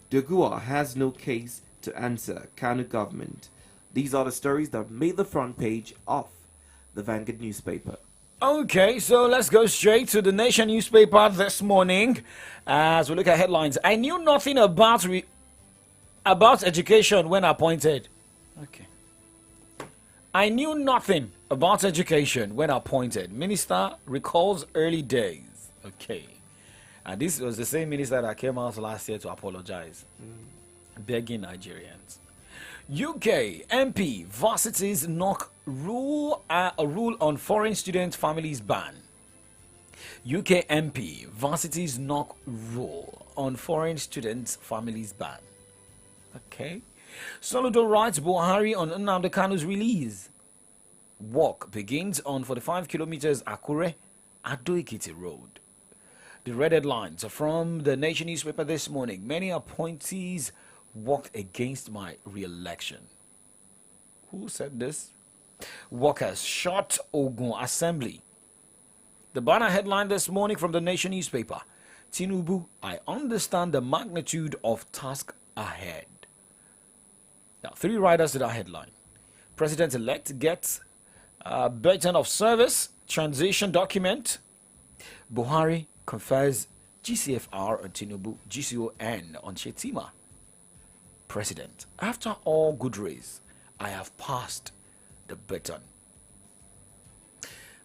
Dogua has no case to answer. Kanu government. These are the stories that made the front page of the Vanguard newspaper. Okay, so let's go straight to the Nation newspaper this morning as we look at headlines. I knew nothing about education when appointed. Okay. I knew nothing about education when appointed. Minister recalls early days. Okay. And this was the same minister that came out last year to apologize, begging Nigerians. UK MP varsities knock rule on foreign student families ban. UK MP varsities knock rule on foreign students families ban. Okay. Soludo writes Buhari on Nnamdi Kanu's release. Walk begins on 45 kilometers Akure Ado-Ekiti Road. The red headlines are from the Nation newspaper this morning. Many appointees walked against my re-election. Who said this? Workers shot Ogun Assembly. The banner headline this morning from the Nation newspaper. Tinubu, I understand the magnitude of task ahead. Now, 3 riders to that headline. President-elect gets Burden of Service transition document. Buhari confers GCFR on Tinubu, GCON on Shetima. President, after all good race, I have passed the baton.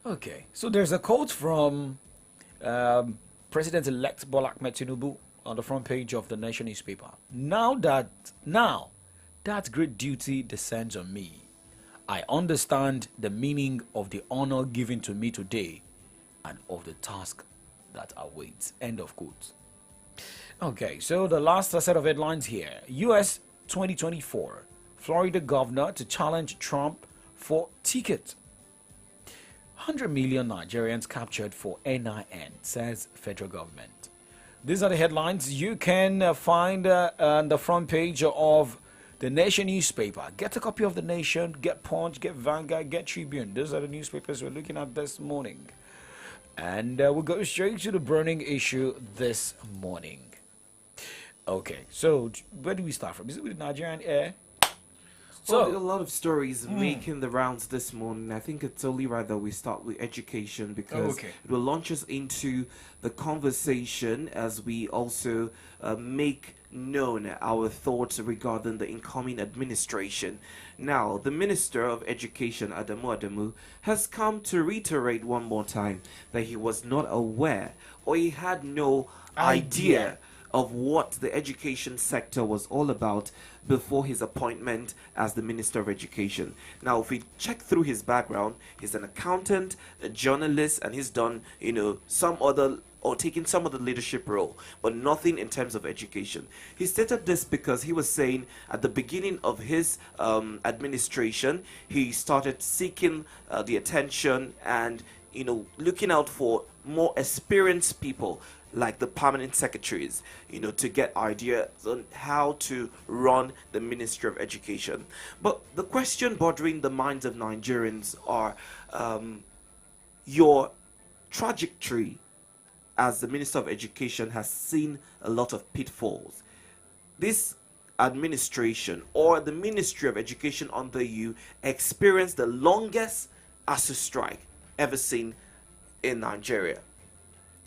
Okay, so there's a quote from President-elect Bola Ahmed Tinubu on the front page of the Nation newspaper. Now that great duty descends on me. I understand the meaning of the honor given to me today and of the task that awaits. End of quote. Okay, so the last set of headlines here. U.S. 2024. Florida governor to challenge Trump for ticket. 100 million Nigerians captured for NIN, says federal government. These are the headlines you can find on the front page of the Nation newspaper. Get a copy of the Nation, get Punch, get Vanguard, get Tribune. Those are the newspapers we're looking at this morning. And we'll go straight to the burning issue this morning. Okay, so where do we start from? Is it with Nigerian Air? So a lot of stories making the rounds this morning. I think it's only right that we start with education because it will launch us into the conversation as we also make known our thoughts regarding the incoming administration. Now, the Minister of Education, Adamu, has come to reiterate one more time that he was not aware or he had no idea of what the education sector was all about before his appointment as the Minister of Education. Now, if we check through his background, he's an accountant, a journalist, and he's done, some other or taking some of the leadership role, but nothing in terms of education. He stated this because he was saying at the beginning of his administration, he started seeking the attention and looking out for more experienced people like the permanent secretaries, to get ideas on how to run the Ministry of Education. But the question bothering the minds of Nigerians are your trajectory as the Minister of Education has seen a lot of pitfalls. This administration or the Ministry of Education under you experienced the longest ASU strike ever seen in Nigeria.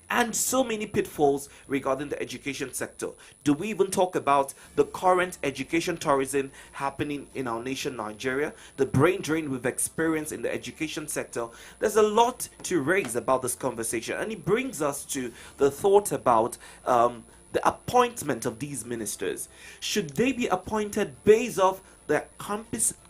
And so many pitfalls regarding the education sector. Do we even talk about the current education tourism happening in our nation, Nigeria? The brain drain we've experienced in the education sector. There's a lot to raise about this conversation. And it brings us to the thought about the appointment of these ministers. Should they be appointed based off their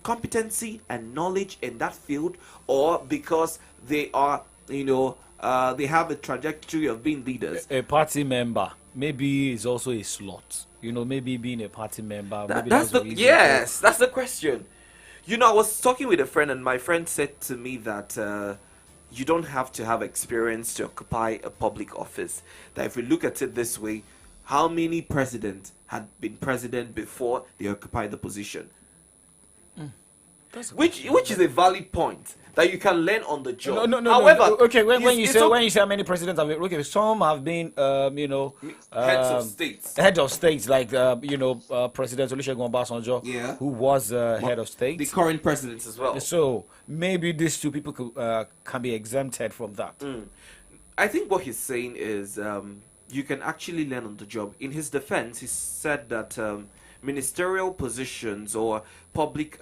competency and knowledge in that field, or because they are, they have a trajectory of being leaders? A party member, maybe is also a slot. Maybe being a party member. That's the question. I was talking with a friend, and my friend said to me that you don't have to have experience to occupy a public office. That if we look at it this way, how many presidents had been president before they occupied the position? Which is a valid point that you can learn on the job. However, okay, when you say how many presidents have been, okay, some have been heads of states. Head of states, like President Olusegun Obasanjo, who was head of state. The current presidents as well. So maybe these two people can be exempted from that. I think what he's saying is you can actually learn on the job. In his defense, he said that ministerial positions or public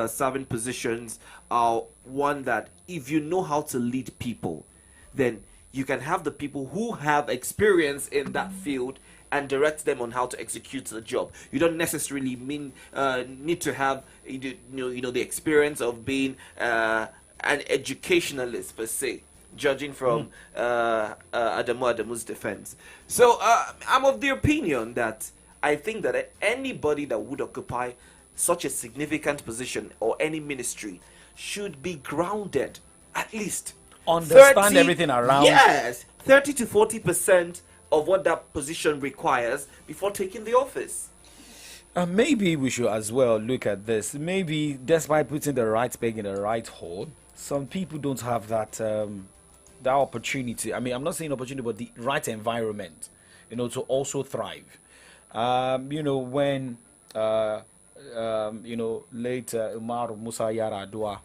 serving positions are one that if you know how to lead people, then you can have the people who have experience in that field and direct them on how to execute the job. You don't necessarily need to have the experience of being an educationalist per se, judging from Adamu's defense. So I'm of the opinion that I think that anybody that would occupy such a significant position or any ministry should be grounded, at least understand everything around. Yes, 30 to 40% of what that position requires before taking the office. Maybe we should as well look at this. Maybe despite putting the right peg in the right hole, some people don't have that that opportunity. I mean, I'm not saying opportunity, but the right environment, to also thrive. When late Umar Musa Yaradua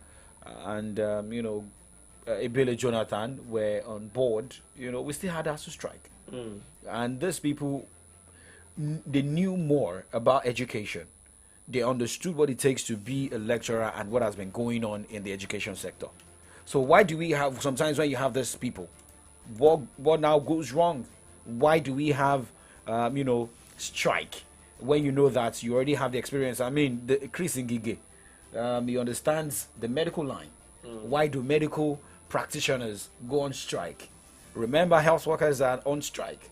and Ebele Jonathan were on board, we still had ASU strike. And these people, they knew more about education. They understood what it takes to be a lecturer and what has been going on in the education sector. So why do we have, sometimes when you have these people, what now goes wrong? Why do we have, strike? When you know that you already have the experience. I mean, Chris Ngige, he understands the medical line. Why do medical practitioners go on strike? Remember, health workers are on strike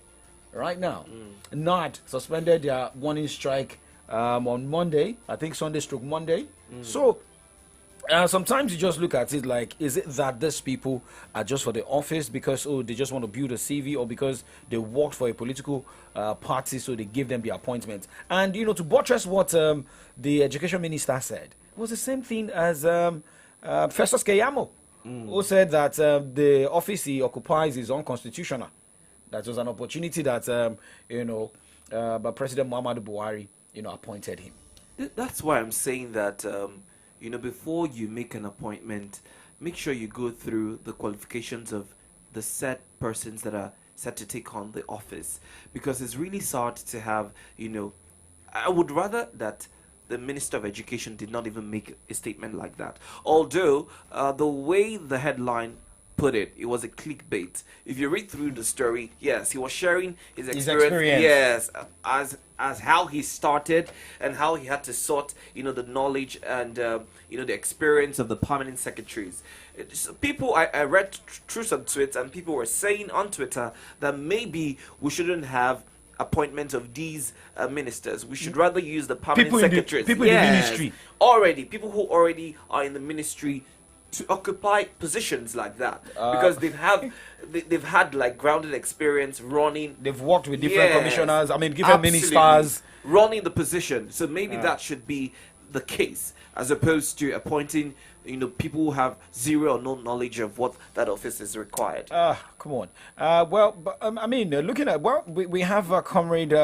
right now. NARD suspended their warning strike on Monday. I think Monday. So sometimes you just look at it like, is it that these people are just for the office because they just want to build a CV, or because they worked for a political party so they give them the appointment? And to buttress what the education minister said, it was the same thing as Festus Keyamo, who said that the office he occupies is unconstitutional. That was an opportunity that President Muhammadu Buhari appointed him. That's why I'm saying that before you make an appointment, make sure you go through the qualifications of the set persons that are set to take on the office. Because it's really sad to have, I would rather that the Minister of Education did not even make a statement like that. Although, the way the headline put it, it was a clickbait. If you read through the story, yes, he was sharing his experience. Yes, as how he started and how he had to sort, the knowledge and the experience of the permanent secretaries. People, I read through some tweets, and people were saying on Twitter that maybe we shouldn't have appointment of these ministers. We should rather use the permanent secretaries. In the ministry. People who already are in the ministry to occupy positions like that because they've had like grounded experience running. They've worked with different commissioners. I mean, given absolutely. ministers running the position. So maybe that should be the case, as opposed to appointing people who have zero or no knowledge of what that office is required. Come on. I mean, looking at we have Comrade.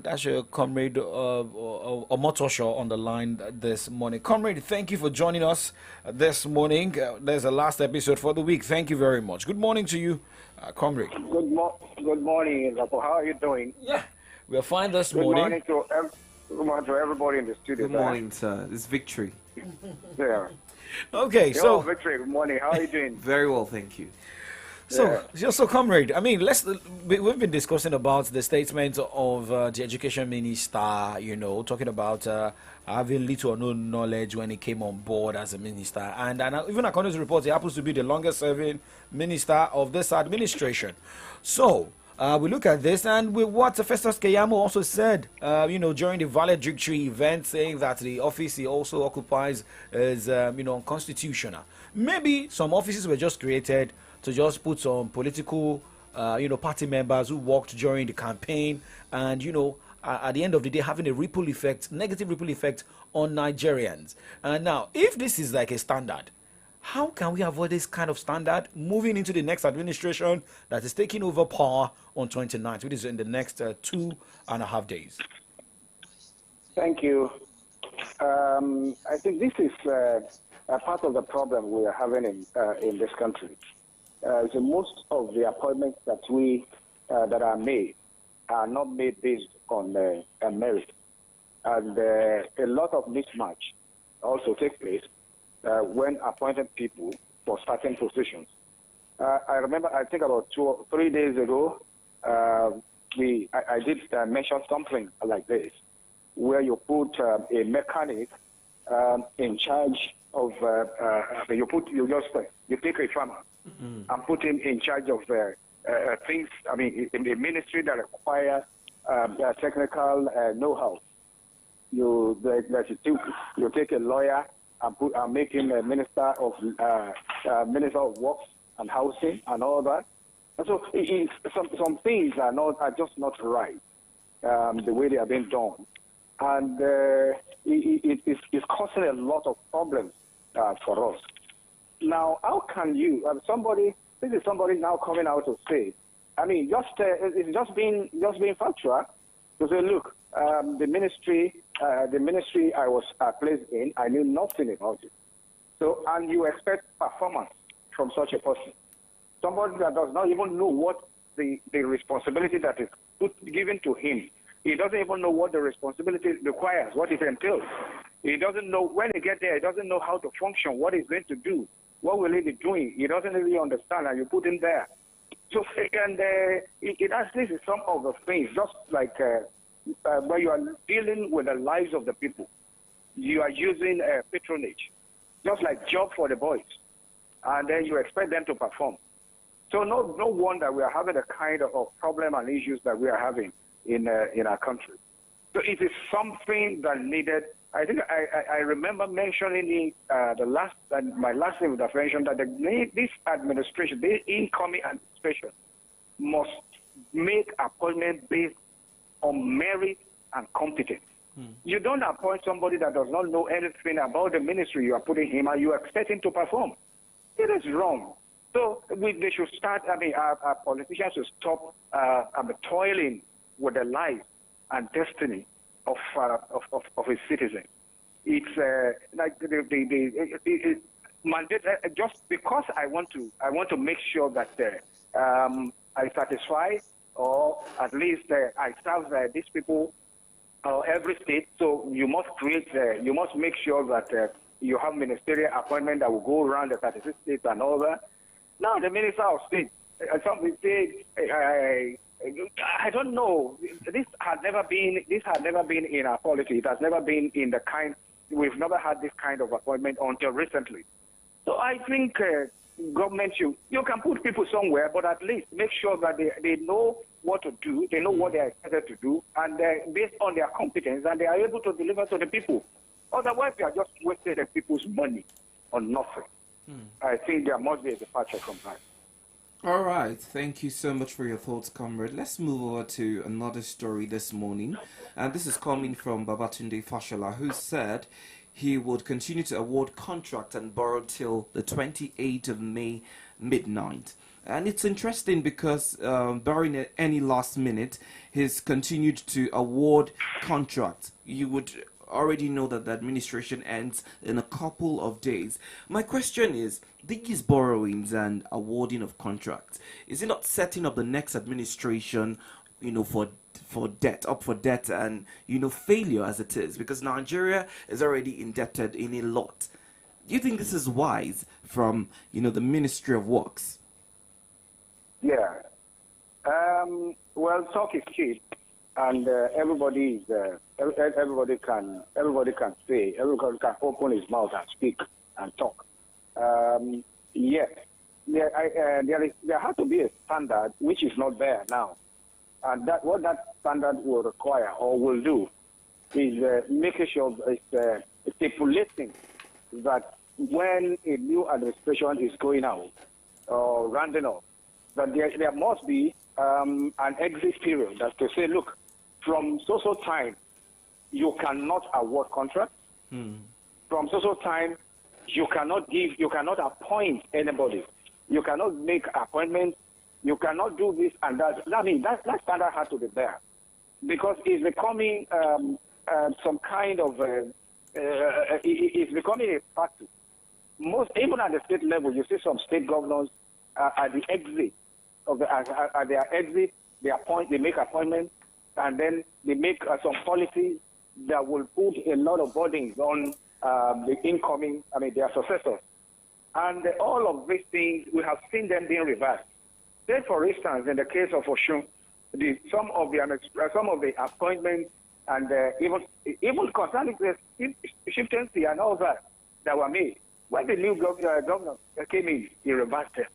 That's your Comrade Omotosho on the line this morning. Comrade, thank you for joining us this morning. There's the last episode for the week. Thank you very much. Good morning to you, Comrade. Good morning, Lapo. How are you doing? Yeah, we're fine this morning. Good morning to everybody in the studio. Good morning, sir. It's Victory. Yeah. Okay, so Victory. Good morning. How are you doing? Very well, thank you. So, Comrade, I mean, we've been discussing about the statement of the education minister, talking about having little or no knowledge when he came on board as a minister. And even according to reports, he happens to be the longest serving minister of this administration. So, we look at this, and with what Festus Keyamo also said, during the valedictory event, saying that the office he also occupies is, unconstitutional. Maybe some offices were just created to just put some political, party members who worked during the campaign, and at the end of the day, having a negative ripple effect on Nigerians. And now, if this is like a standard, how can we avoid this kind of standard moving into the next administration that is taking over power on 29th, which is in the next 2.5 days? Thank you. I think this is a part of the problem we are having in this country. So most of the appointments that that are made are not made based on merit, and a lot of mismatch also take place when appointing people for certain positions. I remember, I think about 2 or 3 days ago, I did mention something like this, where you put a mechanic in charge of you take a farmer and put him in charge of things. I mean, in the ministry that require technical know-how. You take a lawyer and make him a minister of works and housing and all that. And so some things are just not right the way they are being done, and it's causing a lot of problems for us. Now, how can you? This is somebody now coming out to say, I mean, it's just being factual to say, look, the ministry I was placed in, I knew nothing about it. So, and you expect performance from such a person, somebody that does not even know what the responsibility that is given to him. He doesn't even know what the responsibility requires, what it entails. He doesn't know, when he gets there, he doesn't know how to function, what he's going to do, what will he be doing. He doesn't really understand, and you put him there. So, and it actually is some of the things, just like where you are dealing with the lives of the people. You are using patronage, just like job for the boys, and then you expect them to perform. So no wonder we are having the kind of problem and issues that we are having in our country. So it is something that needed. I think I remember mentioning my last intervention that this administration, this incoming administration, must make appointments based on merit and competence. You don't appoint somebody that does not know anything about the ministry you are putting him, and you expect him to perform. It is wrong. So they should start. I mean, our politicians should stop toiling with the life and destiny of his citizens. It's like the mandate. Just because I want to make sure that I satisfy, or at least I serve these people, every state. So you must you must make sure that you have ministerial appointment that will go around the 36 states and all that. Now the minister of state, somebody say, I don't know. This had never been in our policy. It has never been in the kind. We've never had this kind of appointment until recently. So I think government you can put people somewhere, but at least make sure that they know what to do, they know what they are expected to do, and based on their competence, and they are able to deliver to the people. Otherwise, we are just wasting the people's money on nothing. I think there must be a departure from that. All right, thank you so much for your thoughts, comrade. Let's move over to another story this morning, and this is coming from Babatunde Fashola, who said he would continue to award contract and borrow till the 28th of May midnight. And it's interesting because barring any last minute, he's continued to award contracts. You would already know that the administration ends in a couple of days. My question is, these borrowings and awarding of contracts, is it not setting up the next administration, for debt and, failure as it is? Because Nigeria is already indebted in a lot. Do you think this is wise from, the Ministry of Works? Yeah. Well, talk is cheap, and everybody can say, everybody can open his mouth and speak and talk. Yes, there has to be a standard which is not there now, and what that standard will require or will do is making sure it's stipulating that when a new administration is going out or rounding up, that there must be an exit period that to say, look, from so time, you cannot award contracts. From so time, you cannot appoint anybody. You cannot make appointments. You cannot do this and that. I mean, that standard has to be there, because it's becoming some kind of it's becoming a practice. Even at the state level, you see some state governors at the exit of at their exit, they make appointments, and then they make some policies that will put a lot of burdens on the incoming, their successors. And all of these things, we have seen them being reversed. Say, for instance, in the case of Oshun, some of the appointments and even concerning the chieftaincy and all that were made, when the new governor came in, he reversed them.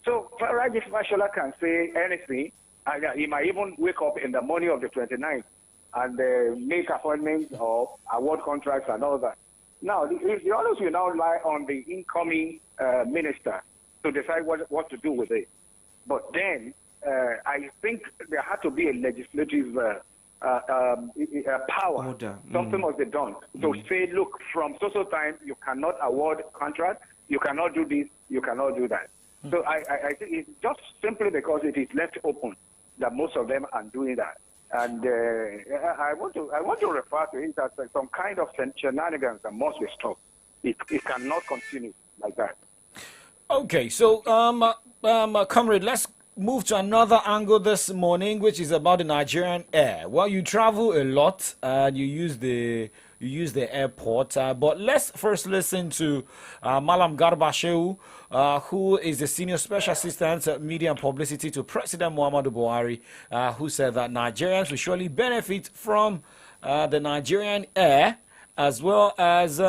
So Rajesh Fashola can say anything, and he might even wake up in the morning of the 29th and make appointments or award contracts and all that. Now, the honors will now lie on the incoming minister to decide what to do with it. But then, I think there had to be a legislative power. Something must be done to say, look, from so time, you cannot award contract, you cannot do this, you cannot do that. So I think it's just simply because it is left open that most of them are doing that. And I want to refer to it as some kind of shenanigans that must be stopped. It cannot continue like that. Okay, so comrade, let's move to another angle this morning, which is about the Nigerian Air. Well, you travel a lot and you use the airport, but let's first listen to Malam Garba Shehu, who is the Senior Special Assistant Media and Publicity to President Muhammadu Buhari, who said that Nigerians will surely benefit from the Nigerian Air, as well as,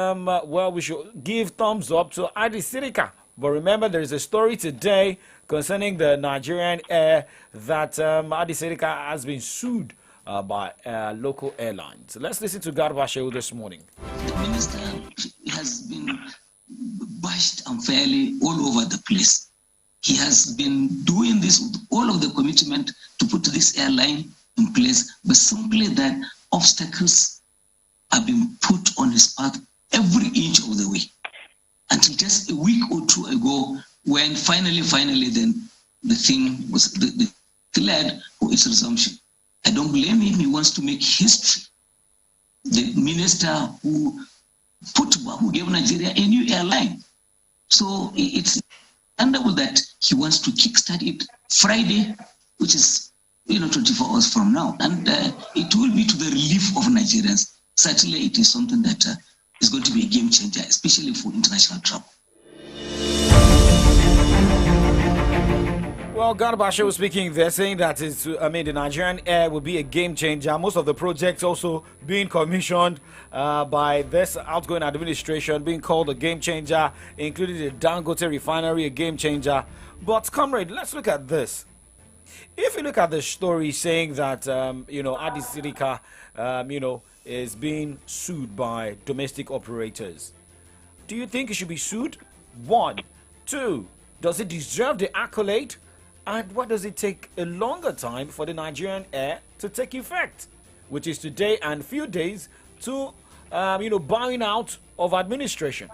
we should give thumbs up to Adi Sirika. But remember, there is a story today concerning the Nigerian Air that Adi Sirika has been sued by local airlines. So let's listen to Garba Shehu this morning. The minister has been bashed unfairly all over the place. He has been doing this with all of the commitment to put this airline in place, but simply that obstacles have been put on his path every inch of the way. Until just a week or two ago, when finally, then the thing was declared for its resumption. I don't blame him. He wants to make history. The minister who gave Nigeria a new airline. So it's understandable that he wants to kickstart it Friday, which is 24 hours from now, and it will be to the relief of Nigerians. Certainly, it is something that is going to be a game changer, especially for international travel. Well, Garba was speaking there, saying that the Nigerian Air will be a game changer. Most of the projects also being commissioned by this outgoing administration, being called a game changer, including the Dangote refinery, a game changer. But, comrade, let's look at this. If you look at the story saying that, Adi Sirika, is being sued by domestic operators, do you think he should be sued? 1. 2. Does it deserve the accolade? And what does it take a longer time for the Nigerian air to take effect, which is today and few days to, bowing out of administration?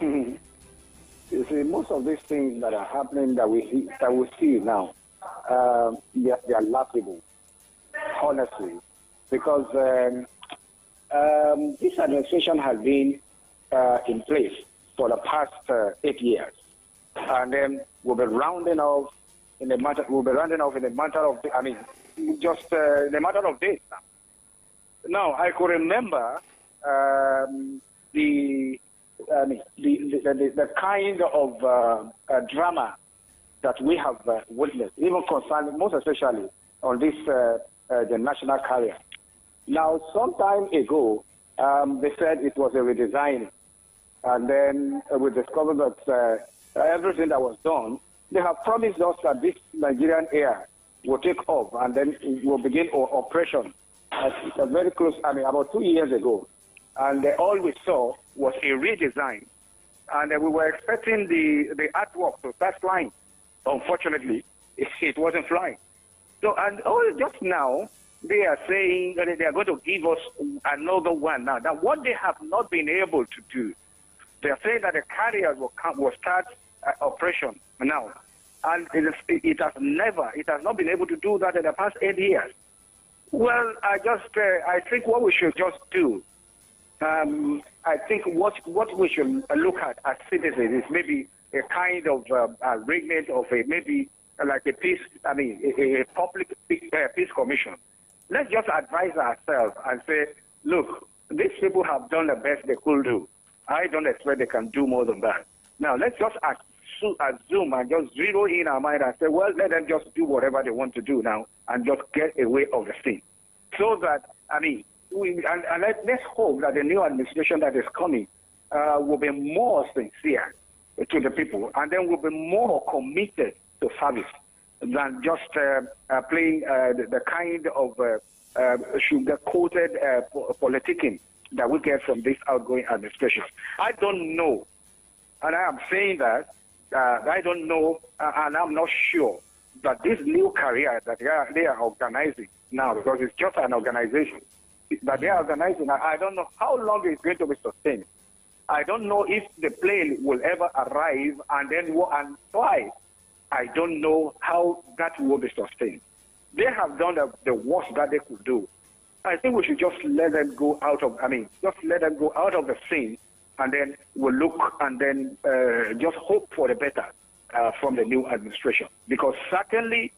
You see, most of these things that are happening that we see now, they are laughable, honestly, because this administration has been in place for the past 8 years, and then we'll be rounding off in a matter. We'll be rounding off in a matter of, just in a matter of days now. Now, I could remember the kind of drama that we have witnessed, even concerning, most especially on this the national carrier. Now, some time ago, they said it was a redesign, and then we discovered that everything that was done, they have promised us that this Nigerian air will take off, and then it will begin operation. Very close, about 2 years ago. And all we saw was a redesign. And we were expecting the artwork to start flying. Unfortunately, it wasn't flying. So, and just now, they are saying that they are going to give us another one now. Now, what they have not been able to do, they are saying that the carriers will start operation now. And it has not been able to do that in the past 8 years. Well, I think what we should just do, I think what we should look at as citizens is maybe a kind of arrangement of maybe like a peace, a public peace commission. Let's just advise ourselves and say, look, these people have done the best they could do. I don't expect they can do more than that. Now, let's just assume and just zero in our mind and say, well, let them just do whatever they want to do now and just get away of the thing. So that, let's hope that the new administration that is coming will be more sincere to the people, and then will be more committed to service than just playing the kind of sugar-coated politicking that we get from this outgoing administration. I don't know, and I am saying that, I don't know, and I'm not sure that this new career that they are organizing now, because it's just an organization that they are organizing, I don't know how long it's going to be sustained. I don't know if the plane will ever arrive and fly. I don't know how that will be sustained. They have done the worst that they could do. I think we should just let them go out of, just let them go out of the scene, and then we'll look and then just hope for the better from the new administration. Because certainly,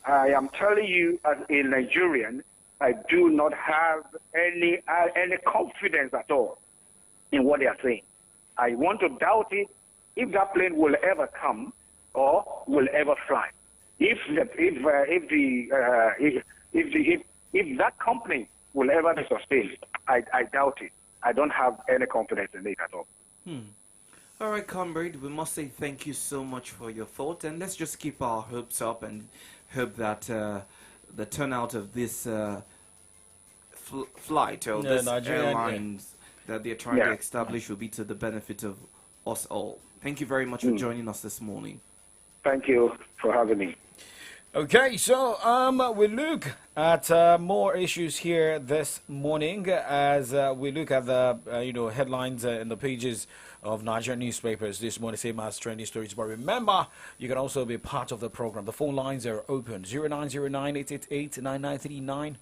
I am telling you as a Nigerian, I do not have any confidence at all in what they are saying. I want to doubt it if that plane will ever come or will ever fly. If that company will ever be sustained, I doubt it. I don't have any confidence in it at all. All right, comrade, we must say thank you so much for your thought, and let's just keep our hopes up and hope that the turnout of this flight or this airlines that they're trying to establish will be to the benefit of us all. Thank you very much for joining us this morning. Thank you for having me. Okay, so we look at more issues here this morning as we look at the headlines in the pages of Nigerian newspapers this morning, same as trending stories. But remember, you can also be part of the program. The phone lines are open: 0909-888-9939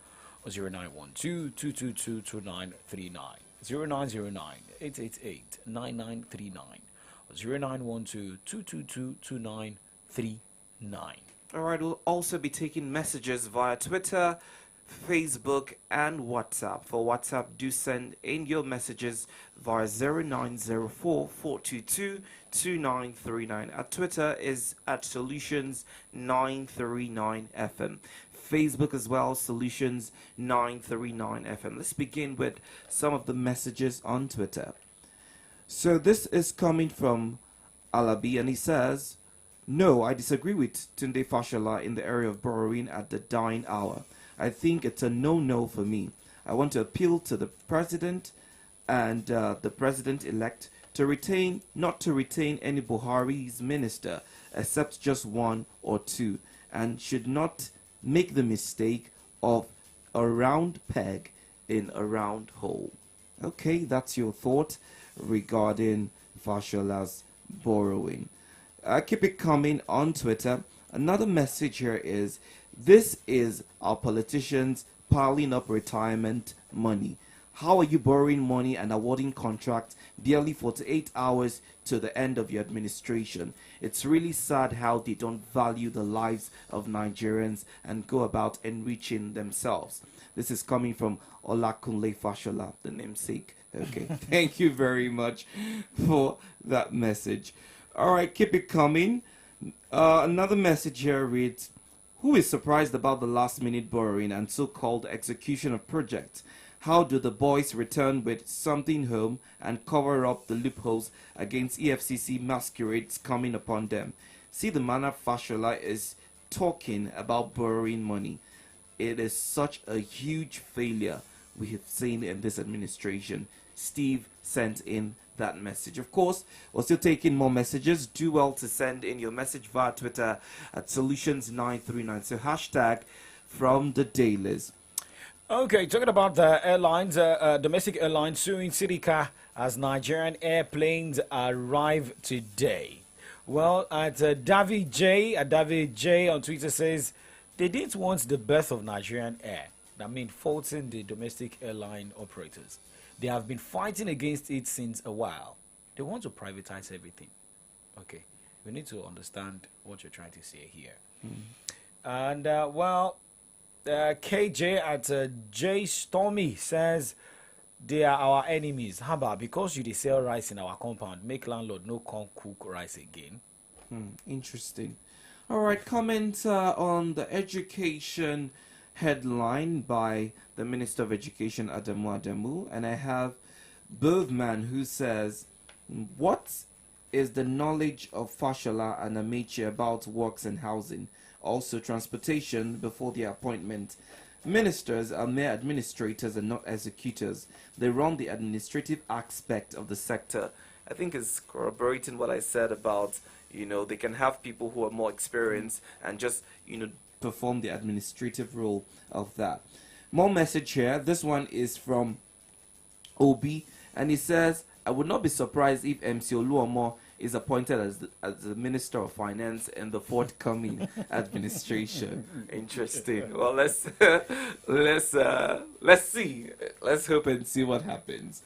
or 0912-222-2939. 0909-888-9939 or 0912-222-2939. All right, we'll also be taking messages via Twitter, Facebook, and WhatsApp. For WhatsApp, do send in your messages via 0904-422-2939. Our Twitter is at Solutions939FM. Facebook as well, Solutions939FM. Let's begin with some of the messages on Twitter. So this is coming from Alabi, and he says, No, I disagree with Tunde Fashola in the area of borrowing at the dying hour. I think it's a no-no for me. I want to appeal to the president and the president-elect not to retain any Buhari's minister except just one or two, and should not make the mistake of a round peg in a round hole. Okay, that's your thought regarding Fashola's borrowing. Keep it coming on Twitter. Another message here is, this is our politicians piling up retirement money. How are you borrowing money and awarding contracts barely 48 hours to the end of your administration? It's really sad how they don't value the lives of Nigerians and go about enriching themselves. This is coming from Olakunle Fashola, the namesake. Okay, thank you very much for that message. All right, keep it coming. Another message here reads, who is surprised about the last-minute borrowing and so-called execution of projects? How do the boys return with something home and cover up the loopholes against EFCC masquerades coming upon them? See the manner Fashola is talking about borrowing money. It is such a huge failure we have seen in this administration. Steve sent in that message. Of course, we're still taking more messages. Do well to send in your message via Twitter at Solutions939. So hashtag from the dailies. Okay, talking about the airlines, domestic airlines suing Sirika as Nigerian airplanes arrive today. Well, at David J on Twitter says, they didn't want the birth of Nigerian Air. That means faulting the domestic airline operators. They have been fighting against it since a while. They want to privatize everything. Okay, we need to understand what you're trying to say here. And, KJ at J Stormy says, they are our enemies. How about because you sell rice in our compound, make landlord no come cook rice again? Interesting. All right, comment on the education headline by the Minister of Education, Adamu, and I have Bovman who says, what is the knowledge of Fashola and Amechi about works and housing, also transportation before their appointment? Ministers are mere administrators and not executors. They run the administrative aspect of the sector. I think it's corroborating what I said about, they can have people who are more experienced and just, perform the administrative role of that. More message here. This one is from Obi, and he says, I would not be surprised if MC Oluomo is appointed as the Minister of Finance in the forthcoming administration. Interesting. Well, let's see. Let's hope and see what happens.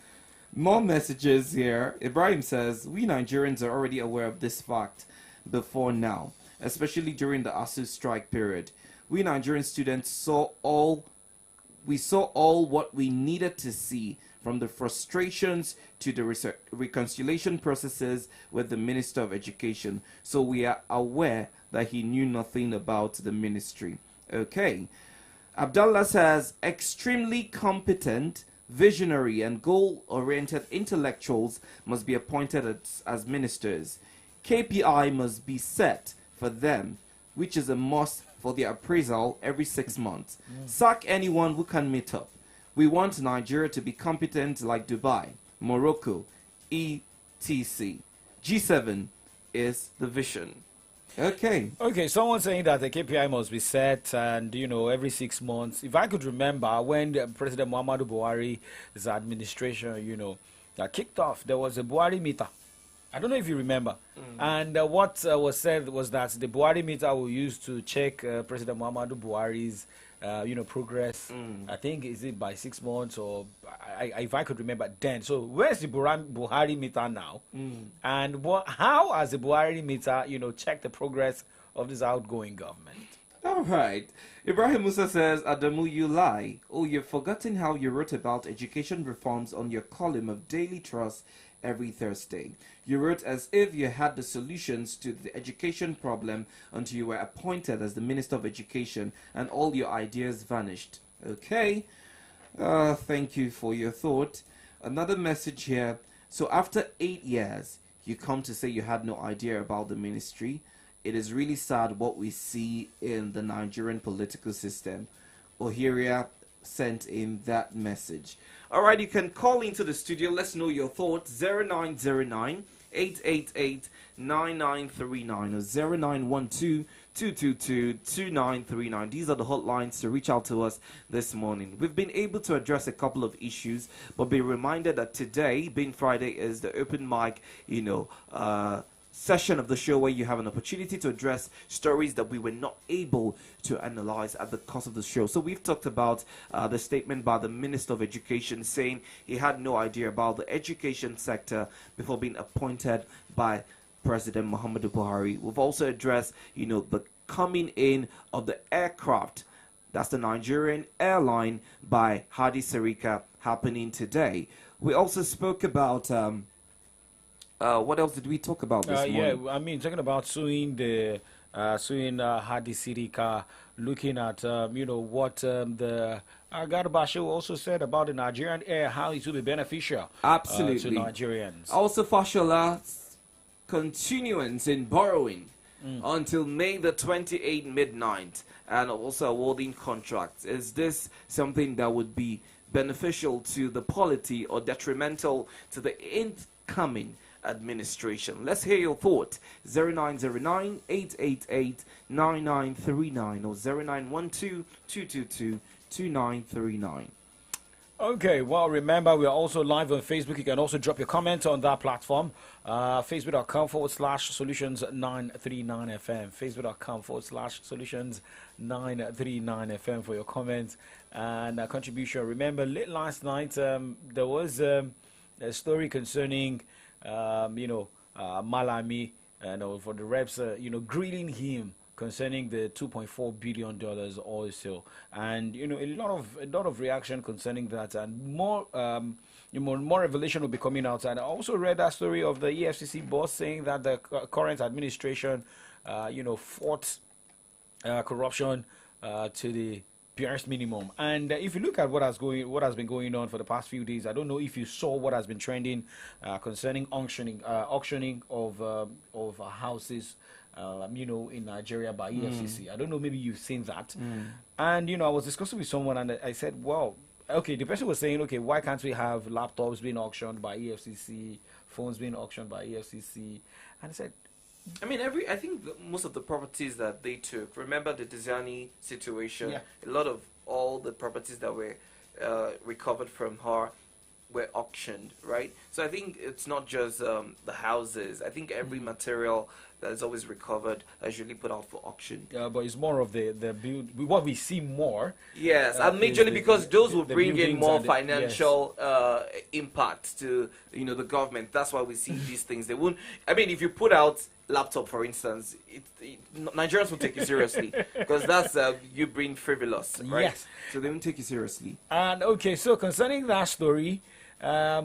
More messages here. Ibrahim says, we Nigerians are already aware of this fact before now, especially during the ASU strike period. We Nigerian students saw all what we needed to see, from the frustrations to the reconciliation processes with the Minister of Education. So we are aware that he knew nothing about the ministry. Okay. Abdullah says, extremely competent, visionary and goal-oriented intellectuals must be appointed as ministers. KPI must be set for them, which is a must for their appraisal every 6 months. Sack anyone who can meet up. We want Nigeria to be competent like Dubai, Morocco, etc. G7 is the vision. Okay, someone saying that the KPI must be set and, every 6 months. If I could remember when President Muhammadu Buhari's administration, kicked off, there was a Buhari meter. I don't know if you remember. And what was said was that the Buhari meter will use to check President Muhammadu Buhari's, progress. I think, is it by 6 months or, if I could remember then. So where's the Buhari meter now? And how has the Buhari meter, checked the progress of this outgoing government? All right. Ibrahim Musa says, Adamu, you lie. Oh, you've forgotten how you wrote about education reforms on your column of Daily Trust every Thursday. You wrote as if you had the solutions to the education problem until you were appointed as the Minister of Education and all your ideas vanished. Okay. Thank you for your thought. Another message here. So after 8 years, you come to say you had no idea about the ministry. it is really sad what we see in the Nigerian political system. Ohiria sent in that message. All right, you can call into the studio. Let's know your thoughts. 0909 888 9939 or 0912 222 2939. These are the hotlines to reach out to us this morning. We've been able to address a couple of issues, but be reminded that today, being Friday, is the open mic, session of the show where you have an opportunity to address stories that we were not able to analyze at the course of the show. So we've talked about the statement by the Minister of Education saying he had no idea about the education sector before being appointed by President Muhammadu Buhari. We've also addressed, the coming in of the aircraft, that's the Nigerian airline by Hadi Sarika, happening today. We also spoke about what else did we talk about this morning? Talking about suing Hadi Sirika, looking at what the Garba also said about the Nigerian air, how it will be beneficial absolutely to Nigerians. Also, Fashola's continuance in borrowing until May the 28th midnight, and also awarding contracts. Is this something that would be beneficial to the polity or detrimental to the incoming administration? Let's hear your thought. 0909 888 9939 or 0912 222 2939. Okay, well, remember, we are also live on Facebook. You can also drop your comment on that platform. Facebook.com/solutions939FM. Facebook.com/solutions939FM for your comments and contribution. Remember, late last night, there was a story concerning Malami, for the reps, grilling him concerning the $2.4 billion oil spill, and a lot of reaction concerning that, and more revelation will be coming out. And I also read that story of the EFCC boss saying that the current administration, fought corruption to the purest minimum. And if you look at what has been going on for the past few days, I don't know if you saw what has been trending concerning auctioning of houses, in Nigeria by EFCC. I don't know, maybe you've seen that. And I was discussing with someone, and I said, well, okay, the person was saying, okay, why can't we have laptops being auctioned by EFCC, phones being auctioned by EFCC? And I said, I think most of the properties that they took, remember the Diziani situation, a lot of all the properties that were recovered from her were auctioned, right? So I think it's not just the houses. I think every material that is always recovered is usually put out for auction. Yeah, but it's more of the build. What we see more. Yes, and majorly because those will bring in more financial impact to the government. That's why we see these things. They won't. If you put out laptop, for instance, Nigerians will take you seriously because that's you being frivolous, right? Yes. So they won't take you seriously. And okay, so concerning that story.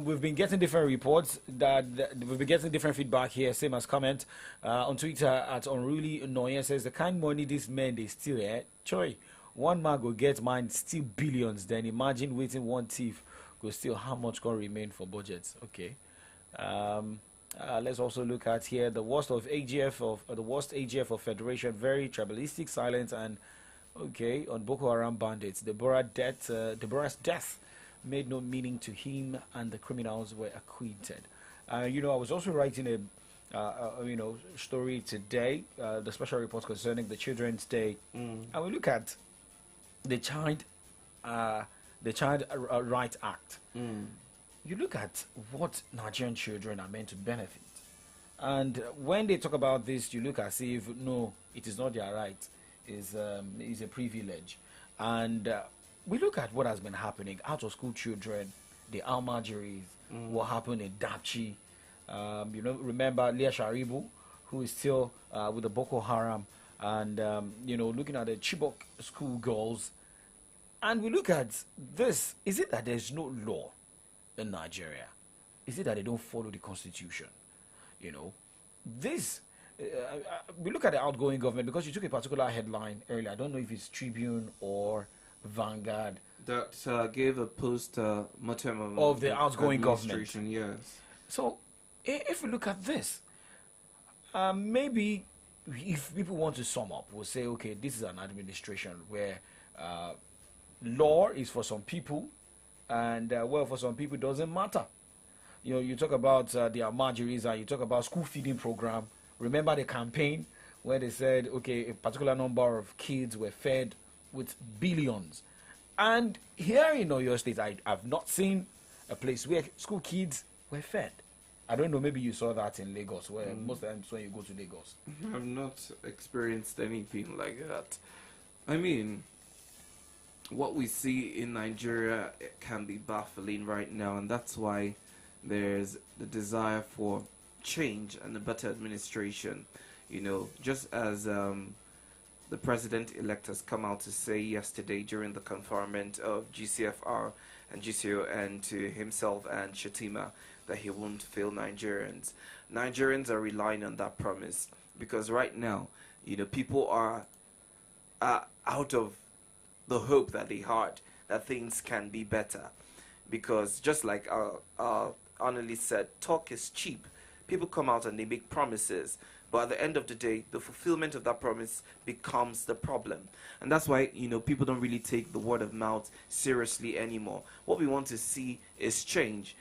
We've been getting different reports, we've been getting different feedback here, same as comment on Twitter at Unruly Noye says, the kind money these men they steal, Choi, one man go get mine, steal billions, then imagine waiting one thief go steal how much can remain for budgets. Okay. Let's also look at here the worst AGF of Federation, very tribalistic, silent, and okay on Boko Haram bandits. Deborah's death made no meaning to him, and the criminals were acquitted. I was also writing a story today, the special report concerning the Children's Day, and we look at the Child Right Act. You look at what Nigerian children are meant to benefit, and when they talk about this, you look as if no, it is not their right, is a privilege, and we look at what has been happening. Out of school children, the Almajiris, what happened in Dapchi. Remember Leah Sharibu, who is still with the Boko Haram, and looking at the Chibok school girls. And we look at this. Is it that there's no law in Nigeria? Is it that they don't follow the constitution? This. We look at the outgoing government, because you took a particular headline earlier. I don't know if it's Tribune or Vanguard that gave a post-mortem of the outgoing government. Yes. So, if we look at this, maybe if people want to sum up, we'll say, okay, this is an administration where law is for some people, and well, for some people, it doesn't matter. You know, you talk about the Almajiris, and you talk about school feeding program. Remember the campaign where they said, okay, a particular number of kids were fed with billions. And here in Oyo State, I've not seen a place where school kids were fed. I don't know, maybe you saw that in Lagos, where most times when you go to Lagos. I've not experienced anything like that. I mean, what we see in Nigeria can be baffling right now, and that's why there's the desire for change and a better administration. You know, just as the president-elect has come out to say yesterday during the conferment of GCFR and GCON to himself and Shatima that he won't fail Nigerians. Nigerians are relying on that promise because right now, you know, people are out of the hope that they had that things can be better. Because just like our analyst said, talk is cheap. People come out and they make promises, but at the end of the day, the fulfillment of that promise becomes the problem. And that's why, you know, people don't really take the word of mouth seriously anymore. What we want to see is change.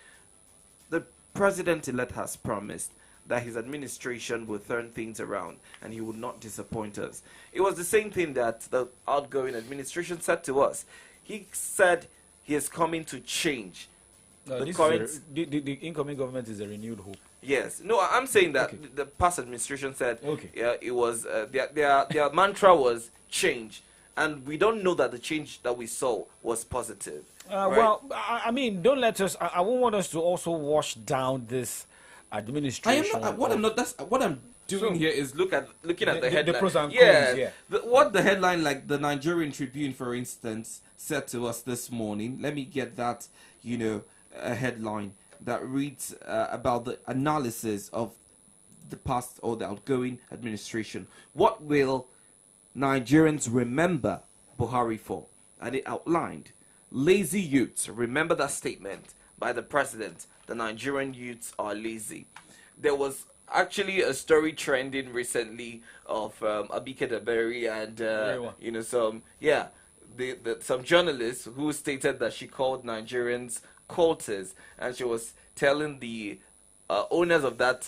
The president-elect has promised that his administration will turn things around and he will not disappoint us. It was the same thing that the outgoing administration said to us. He said he is coming to change. The incoming government is a renewed hope. Yes. No, I'm saying that Okay. the past administration said Okay. it was their mantra was change, and we don't know that the change that we saw was positive. Right? Well, I mean, don't let us. I won't want us to also wash down this administration. What I'm doing here is looking at the headline. The pros and cons, Yeah. yeah. What the headline, like the Nigerian Tribune, for instance, said to us this morning. Let me get that, you know, a headline that reads about the analysis of the past or the outgoing administration. What will Nigerians remember Buhari for? And it outlined lazy youths. Remember that statement by the president. The Nigerian youths are lazy. There was actually a story trending recently of Abike Daberi and you know some journalists who stated that she called Nigerians cultists, and she was telling the owners of that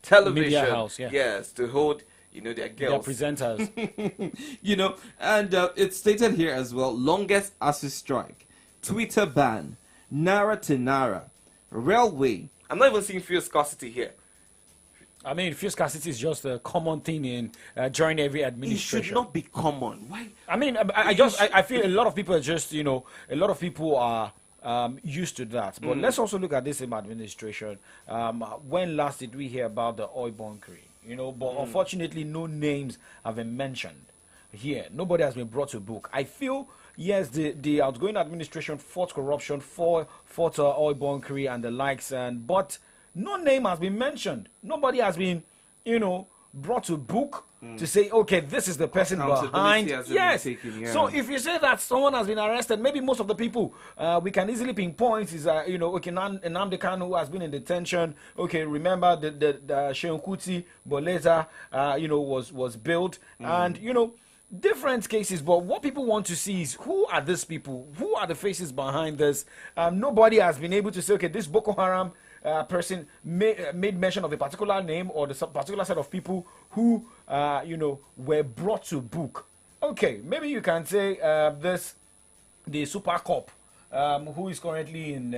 television, Media house, yeah. yes, to hold, you know, their girls, Their presenters. you know, and it's stated here as well: longest ASU strike, Twitter ban, Naira to Naira, railway. I'm not even seeing fuel scarcity here. I mean, fuel scarcity is just a common thing in during every administration. It should not be common. Why? I mean, I feel a lot of people are just, you know, a lot of people are used to that. But let's also look at this same administration. When last did we hear about the oil bunkering? You know, but unfortunately, no names have been mentioned here. Nobody has been brought to book. I feel, yes, the outgoing administration fought corruption, fought oil bunkering and the likes, but no name has been mentioned. Nobody has been, you know, brought to book to say, okay, this is the person behind. Yes. So if you say that someone has been arrested, maybe most of the people we can easily pinpoint is, you know, okay, Nnamdi Kanu has been in detention. Okay, remember the Shehu Kuti, but later, you know, was bailed, and you know, different cases. But what people want to see is who are these people? Who are the faces behind this? Nobody has been able to say, okay, this Boko Haram person made mention of a particular name or the particular set of people who, you know, were brought to book. Okay, maybe you can say the Super Cop, who is currently in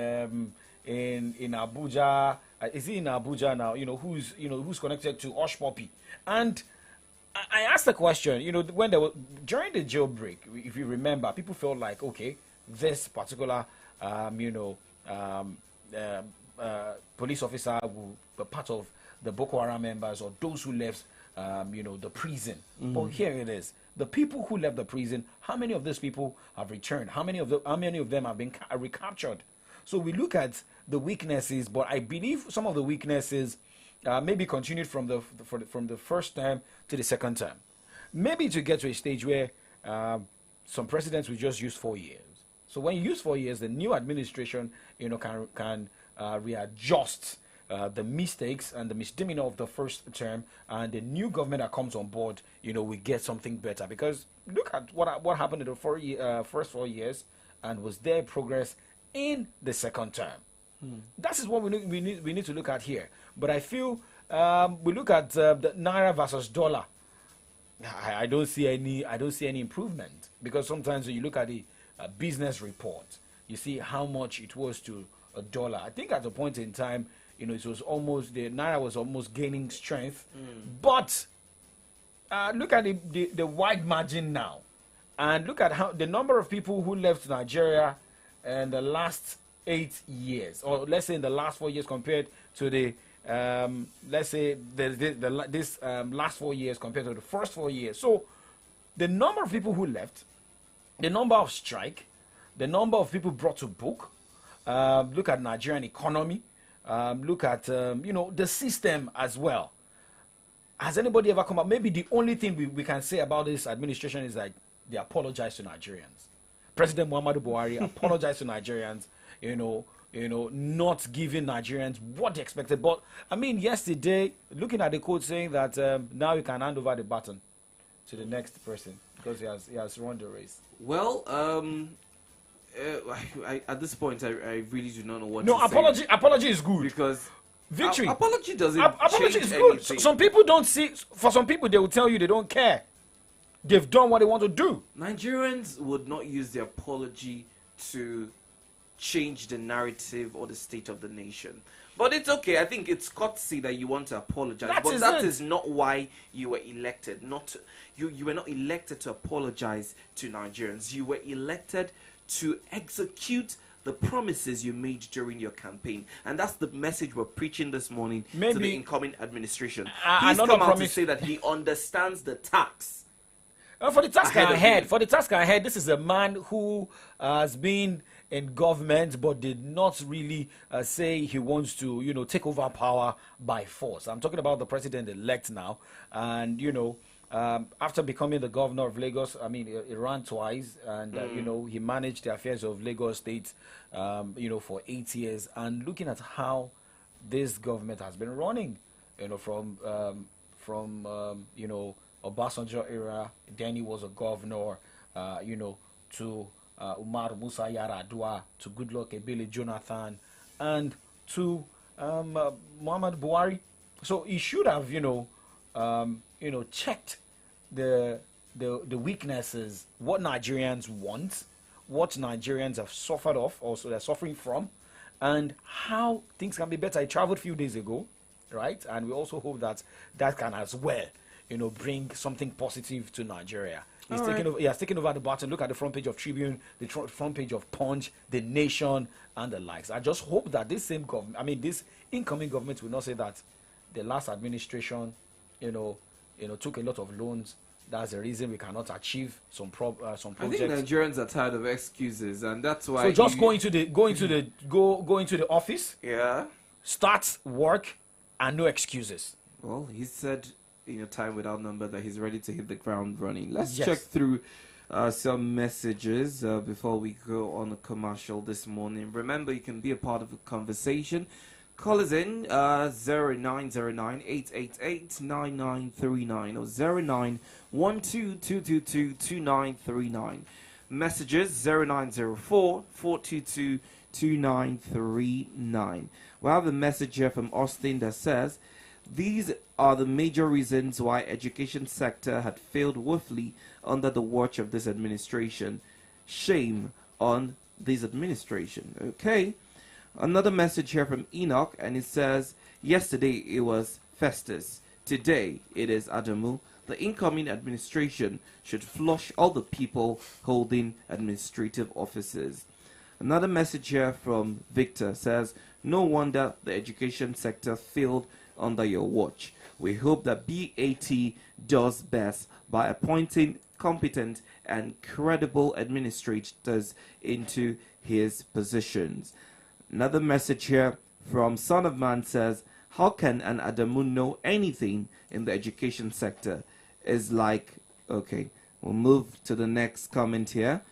Abuja. Is he in Abuja now? You know, who's connected to Osh Poppy. And I asked the question, you know, when there was during the jailbreak, if you remember, people felt like, okay, this particular, you know, police officer will be part of the Boko Haram members or those who left, you know, the prison. But here it is: the people who left the prison. How many of those people have returned? How many of them have been recaptured? So we look at the weaknesses, but I believe some of the weaknesses maybe continued from the first term to the second term. Maybe to get to a stage where some presidents will just use 4 years. So when you use 4 years, the new administration, you know, can readjust the mistakes and the misdemeanor of the first term, and the new government that comes on board, we get something better. Because look at what happened in the first 4 years, and was there progress in the second term? That is what we need to look at here. But I feel we look at the naira versus dollar. I don't see any improvement, because sometimes when you look at the business report, you see how much it was to a dollar. I think at a point in time, it was almost, the naira was almost gaining strength. But look at the wide margin now, and look at how the number of people who left Nigeria in the last 8 years, or let's say in the last 4 years, compared to the let's say this last 4 years compared to the first 4 years. So the number of people who left, the number of strike, the number of people brought to book, look at Nigerian economy, look at the system as well. Has anybody ever come up? Maybe the only thing we can say about this administration is that they apologize to Nigerians. President Muhammadu Buhari apologized to Nigerians, not giving Nigerians what they expected. But I mean, yesterday, looking at the code saying that now you can hand over the baton to the next person because he has run the race. Well, at this point, I really do not know what. No, to say. apology is good, because victory. Apology doesn't. Apology change is good. anything. Some people don't see. For some people, they will tell you they don't care. They've done what they want to do. Nigerians would not use the apology to change the narrative or the state of the nation. But it's okay. I think it's courtesy that you want to apologize. That is not why you were elected. You were not elected to apologize to Nigerians. You were elected to execute the promises you made during your campaign. And that's the message we're preaching this morning to the incoming administration. He's come out to say that he understands the tax. For the task ahead, this is a man who has been in government but did not really say he wants to, take over power by force. I'm talking about the president-elect now. And, after becoming the governor of Lagos, he ran twice. And, he managed the affairs of Lagos State, for 8 years. And looking at how this government has been running, from Obasanjo era, then he was a governor, to Umar Musa Yar'Adua, to Goodluck Ebele Jonathan, and to Muhammad Buhari. So he should have, checked the weaknesses, what Nigerians want, what Nigerians have suffered of, also they're suffering from, and how things can be better. I traveled a few days ago, right? And we also hope that that can as well, bring something positive to Nigeria. He has taken over the baton. Look at the front page of Tribune, the front page of Punch, The Nation, and the likes. I just hope that this same government, this incoming government will not say that the last administration, took a lot of loans. That's the reason we cannot achieve some projects. I think Nigerians are tired of excuses, and that's why. So just go into the office. Yeah. Start work, and no excuses. Well, he said in a time without number that he's ready to hit the ground running. Let's Yes. check through some messages before we go on a commercial this morning. Remember, you can be a part of the conversation. Call us in 0909-888-9939 or 0912-222-2939. Messages 0904-422-2939. We have a message here from Austin that says, these are the major reasons why education sector had failed woefully under the watch of this administration. Shame on this administration. Okay. Another message here from Enoch, and it says, yesterday it was Festus. Today it is Adamu. The incoming administration should flush all the people holding administrative offices. Another message here from Victor says, no wonder the education sector failed under your watch. We hope that BAT does best by appointing competent and credible administrators into his positions. Another message here from Son of Man says, how can an Adamu know anything in the education sector? Is like, okay, we'll move to the next comment here.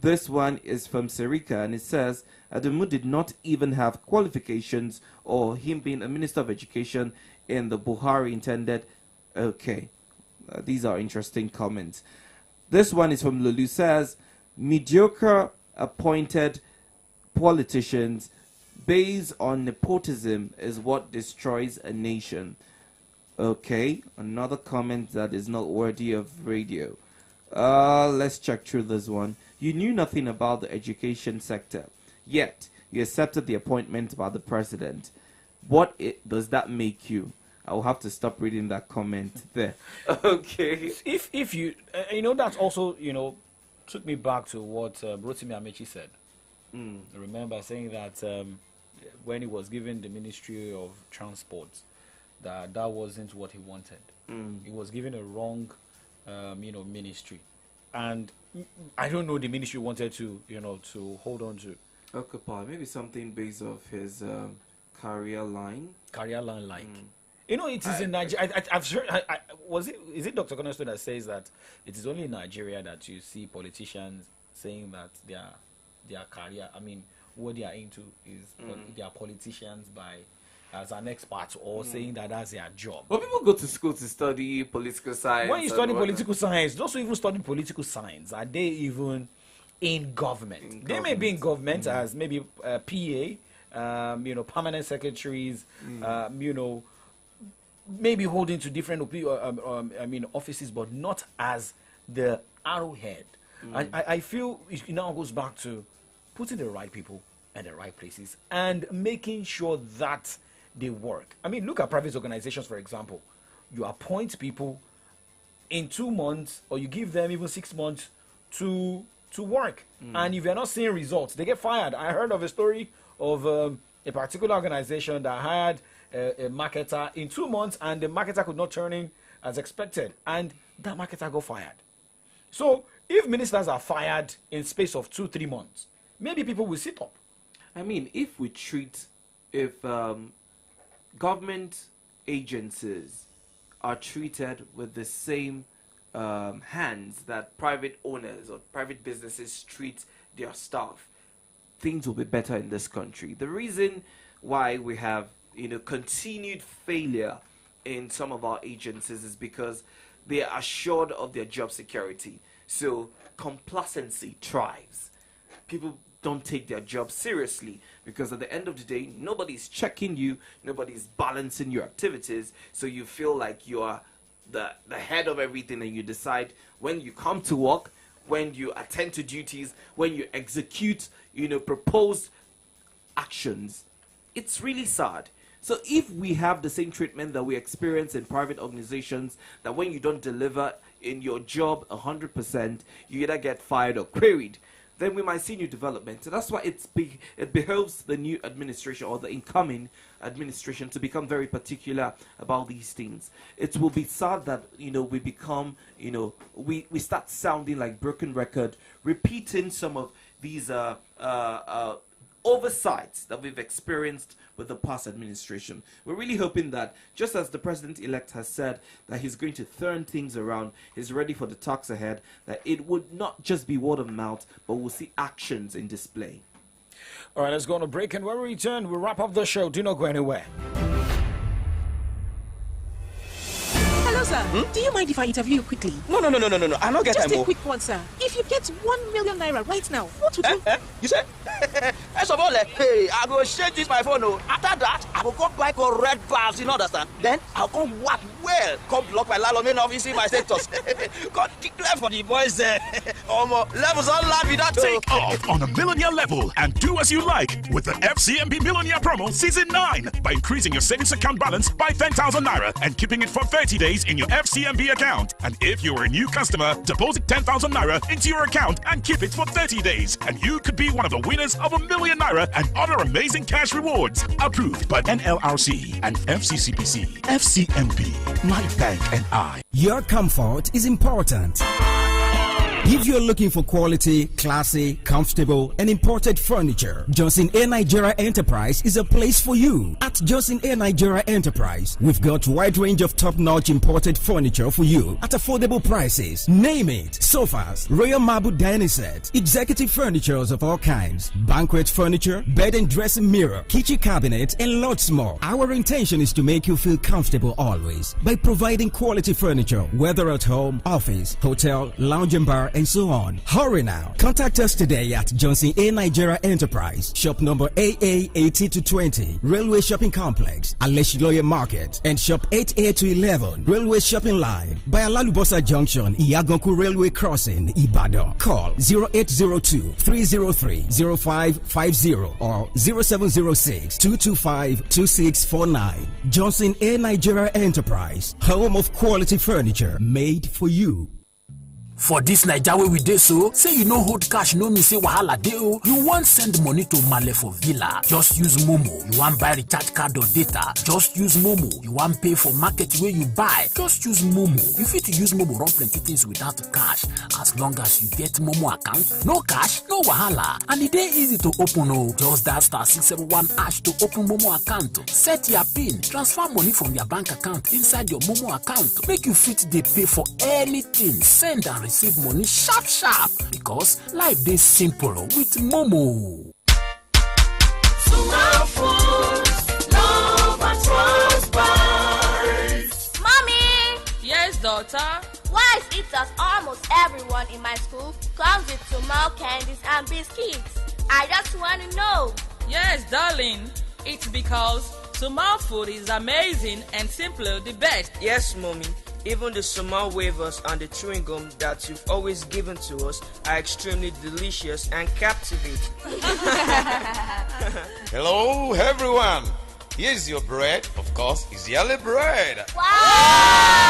This one is from Serika, and it says Adamu did not even have qualifications, or him being a Minister of Education in the Buhari intended. Okay, these are interesting comments. This one is from Lulu, says mediocre appointed politicians based on nepotism is what destroys a nation. Okay, another comment that is not worthy of radio. Let's check through this one. You knew nothing about the education sector, yet you accepted the appointment by the president. What does that make you? I'll have to stop reading that comment there. Okay. If you, that's also, took me back to what Rotimi Amechi said. Remember saying that when he was given the Ministry of Transport, that wasn't what he wanted. He was given a wrong, ministry, and I don't know the ministry wanted to, to hold on to. Occupy maybe something based off his career line. Like. It is in Nigeria. I've heard. Is it Dr. Cornerstone that says that it is only in Nigeria that you see politicians saying that their career, what they are into is they are politicians as an expert, or saying that that's their job. But people go to school to study political science. When you study political science, those who even study political science, are they even in government? They may be in government as maybe PA, permanent secretaries, maybe holding to different offices, but not as the arrowhead. I feel it now goes back to putting the right people in the right places and making sure that they work. Look at private organizations, for example. You appoint people in 2 months, or you give them even 6 months to work. And if you're not seeing results, they get fired. I heard of a story of a particular organization that hired a marketer in 2 months, and the marketer could not turn in as expected, and that marketer got fired. So if ministers are fired in space of 2-3 months, maybe people will sit up. If government agencies are treated with the same hands that private owners or private businesses treat their staff, things will be better in this country. The reason why we have continued failure in some of our agencies is because they are assured of their job security. So complacency thrives. People don't take their job seriously because at the end of the day, nobody's checking you, nobody's balancing your activities. So you feel like you are the head of everything, and you decide when you come to work, when you attend to duties, when you execute, proposed actions. It's really sad. So if we have the same treatment that we experience in private organizations, that when you don't deliver in your job 100%, you either get fired or queried, then we might see new development. So that's why it behoves the new administration, or the incoming administration, to become very particular about these things. It will be sad that, we become, we start sounding like broken record, repeating some of these oversights that we've experienced with the past administration. We're really hoping that, just as the president-elect has said that he's going to turn things around, he's ready for the talks ahead, that it would not just be word of mouth, but we'll see actions in display. All right, let's go on a break, and when we return, we'll wrap up the show. Do not go anywhere. Hello, sir. Do you mind if I interview you quickly? No. I don't get time. Just a quick one, sir. If you get 1 million naira right now, what would you? You said? First of all, I go change this my phone. After that, I will go buy red bars, you understand? Then I'll come work well. Come block my landlord office, see my status. God declare for the boys there. Levels all land without Take off on a millionaire level and do as you like with the FCMB Millionaire Promo Season 9 by increasing your savings account balance by 10,000 naira and keeping it for 30 days in your FCMB account. And if you are a new customer, deposit 10,000 naira into your account and keep it for 30 days. And you could be one of the winners of ₦1 million and other amazing cash rewards. Approved by NLRC and FCCPC. FCMB, my bank and I. Your comfort is important. If you're looking for quality, classy, comfortable, and imported furniture, Johnson A. Nigeria Enterprise is a place for you. At Johnson Air Nigeria Enterprise, we've got wide range of top-notch imported furniture for you at affordable prices. Name it: sofas, royal marble dining set, executive furnitures of all kinds, banquet furniture, bed and dressing mirror, kitchen cabinet, and lots more. Our intention is to make you feel comfortable always by providing quality furniture, whether at home, office, hotel, lounge and bar, and so on. Hurry now. Contact us today at Johnson Air Nigeria Enterprise, shop number AA 80 to 20, Railway Shopping Complex, Aleshiloye Market, and shop 8A to 11, Railway Shopping Line, by Alalubosa Junction, Iyaganku Railway Crossing, Ibadan. Call 0802 303 0550 or 0706 225 2649. Johnson Air Nigeria Enterprise, home of quality furniture made for you. For this Naija wey we dey so, say you no hold cash no mean say wahala dey o. You wan send money to Male for Villa, just use Momo. You wan buy recharge card or data, just use Momo. You wan pay for market wey you buy, just use Momo. You fit use Momo run plenty things without cash, as long as you get Momo account. No cash, no wahala, and e dey easy to open o. Just dial *671# to open Momo account. Set your PIN, transfer money from your bank account inside your Momo account. Make you fit dey pay for anything, send and receive money sharp sharp, because life dey simple with Momo. Mommy! Yes, daughter? Why is it that almost everyone in my school comes with Sumal candies and biscuits? I just want to know. Yes, darling. It's because Sumal food is amazing and simply the best. Yes, mommy. Even the Sumal wafers and the chewing gum that you've always given to us are extremely delicious and captivating. Hello, everyone. Here's your bread. Of course, it's yellow bread. Wow!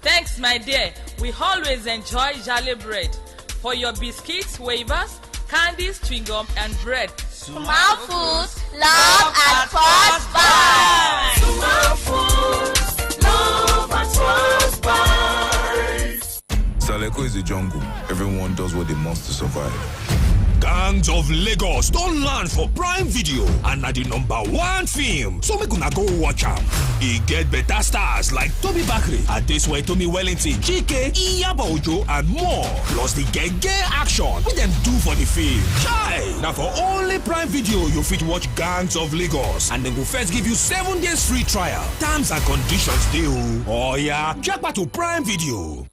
Thanks, my dear. We always enjoy Jolly bread. For your biscuits, wafers, candies, chewing gum, and bread. Sumal Foods, love at first bite. Sumal Foods, love at first bite. Saleko is a jungle. Everyone does what they must to survive. Gangs of Lagos don't land for Prime Video and na the #1 film. So make una go watch am. E get better stars like Toby Bakri, Adeswai Tomi Wellington, Chike, Iyabo Ojo, and more. Plus the gege action wey dem do for the film. Chai! Now for only Prime Video you fit watch Gangs of Lagos, and dem go first give you 7 days free trial. Terms and conditions dey o. Oh yeah, check back to Prime Video.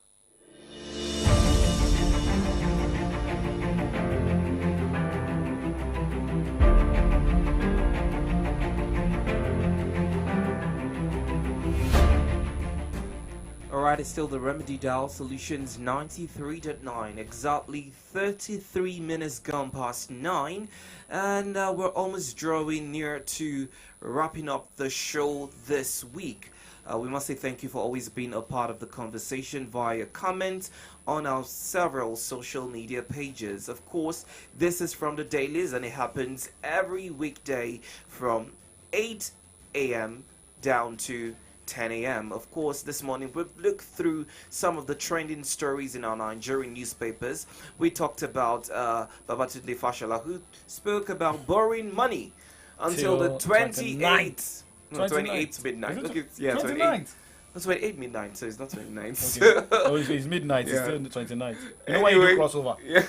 Alright, it's still the Remedy Dial Solutions 93.9, exactly 33 minutes gone past 9, and we're almost drawing near to wrapping up the show this week. We must say thank you for always being a part of the conversation via comments on our several social media pages. Of course, this is from the dailies, and it happens every weekday from 8 a.m. down to 10 a.m. Of course, this morning we've looked through some of the trending stories in our Nigerian newspapers. We talked about Babatunde Fashola, who spoke about borrowing money until the 28th. No, 28th midnight. Okay, yeah, 28th. That's 28 midnight, so it's not 29th. Okay. Oh, it's midnight. It's still the 29th. You know why you do crossover? Yeah.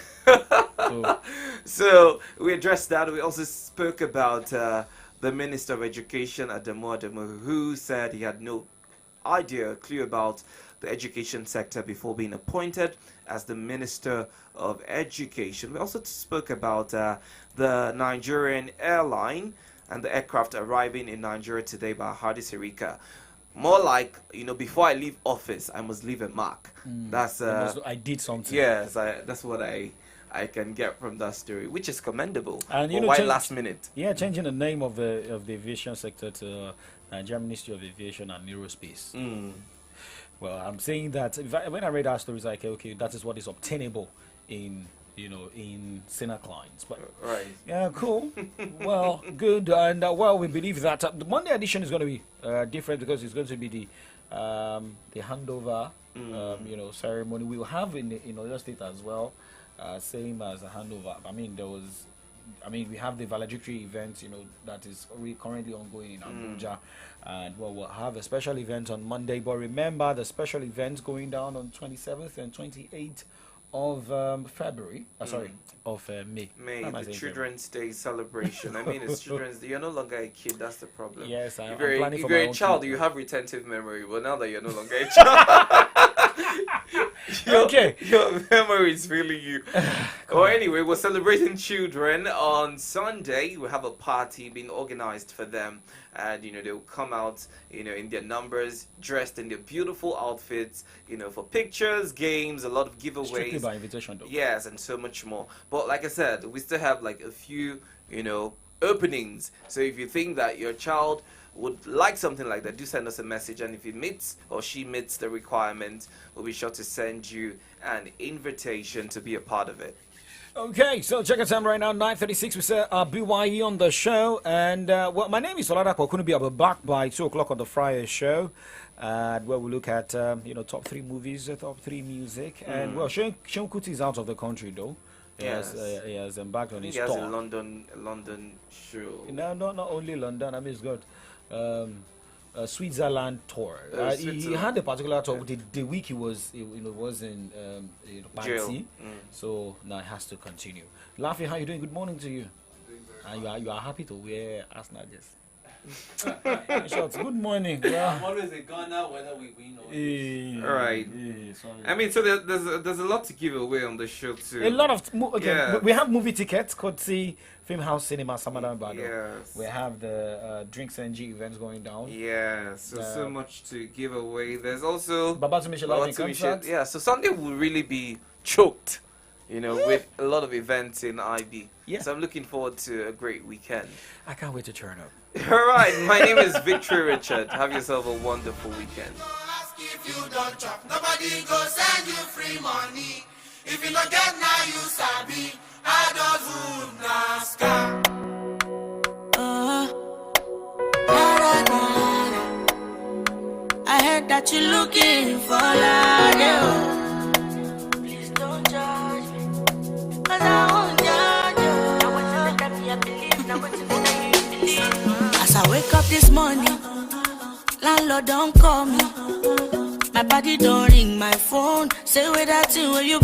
So we addressed that. We also spoke about the Minister of Education, Adamu Adamu, who said he had no clue about the education sector before being appointed as the Minister of Education. We also spoke about the Nigerian airline and the aircraft arriving in Nigeria today by Hadi Sirika. More like, before I leave office, I must leave a mark. That's I did something. Yes, that's what I can get from that story, which is commendable. And why last minute? Yeah, changing the name of the aviation sector to Nigerian Ministry of Aviation and Aerospace. Well, I'm saying that when I read that story, it's like, okay, that is what is obtainable in Sena clients. But right, yeah, cool. Well, good, and we believe that the Monday edition is going to be different because it's going to be the handover, ceremony we will have in other state as well. Same as a handover. I mean, there was I mean, we have the valedictory event, that is currently ongoing in Abuja. And we'll have a special event on Monday. But remember, the special event's going down on 27th and 28th of February. Of May. May, the Children's Day celebration. I mean, it's Children's Day. You're no longer a kid. That's the problem. Yes, I'm if planning for you're my a own child, kid. you have retentive memory. Well, now that you're no longer a child, your memory is failing you. Well, anyway, we're celebrating children on Sunday. We have a party being organized for them, and they'll come out, in their numbers, dressed in their beautiful outfits, for pictures, games, a lot of giveaways. Strictly by invitation, though. Yes, and so much more. But like I said, we still have like a few, openings. So if you think that your child would like something like that, do send us a message, and if he meets or she meets the requirement, we'll be sure to send you an invitation to be a part of it. Okay, so check our time right now, 9:36. We say BYE on the show, and my name is Oladapo Kunubi. I'll be back by 2 o'clock on the Friday show, where we look at top 3 movies, top 3 music, and Sean Kuti is out of the country though. Yes, he has embarked on his tour. tour. He has a London show. No, not only London. I mean, he's got Switzerland tour. He had a particular tour the week he was in Panty. So now it has to continue. Laffy, how you doing? Good morning to you. You are happy to wear Arsenal jersey. Shots. Good morning. Yeah. I'm always a gunner whether we win or All right. I mean, so there's a lot to give away on the show too. A lot of we have movie tickets. Could see Film House Cinema Samadan Bado. Yes. We have the Drinks NG events going down. Yeah. So much to give away. There's also Babatunde concert. Yeah. So Sunday will really be choked. With a lot of events in IB. Yeah. So I'm looking forward to a great weekend. I can't wait to turn up. All right, my name is Victory Richard. Have yourself a wonderful weekend. If you don't chop, nobody go send you free money. If you don't get now, you sabi. I don't I heard that you're looking for love. Please don't judge me, 'cause I won't judge you. I want to let me believe, I want to believe. As I wake up this morning, landlord don't call me. My body don't ring my phone. Say with that thing where you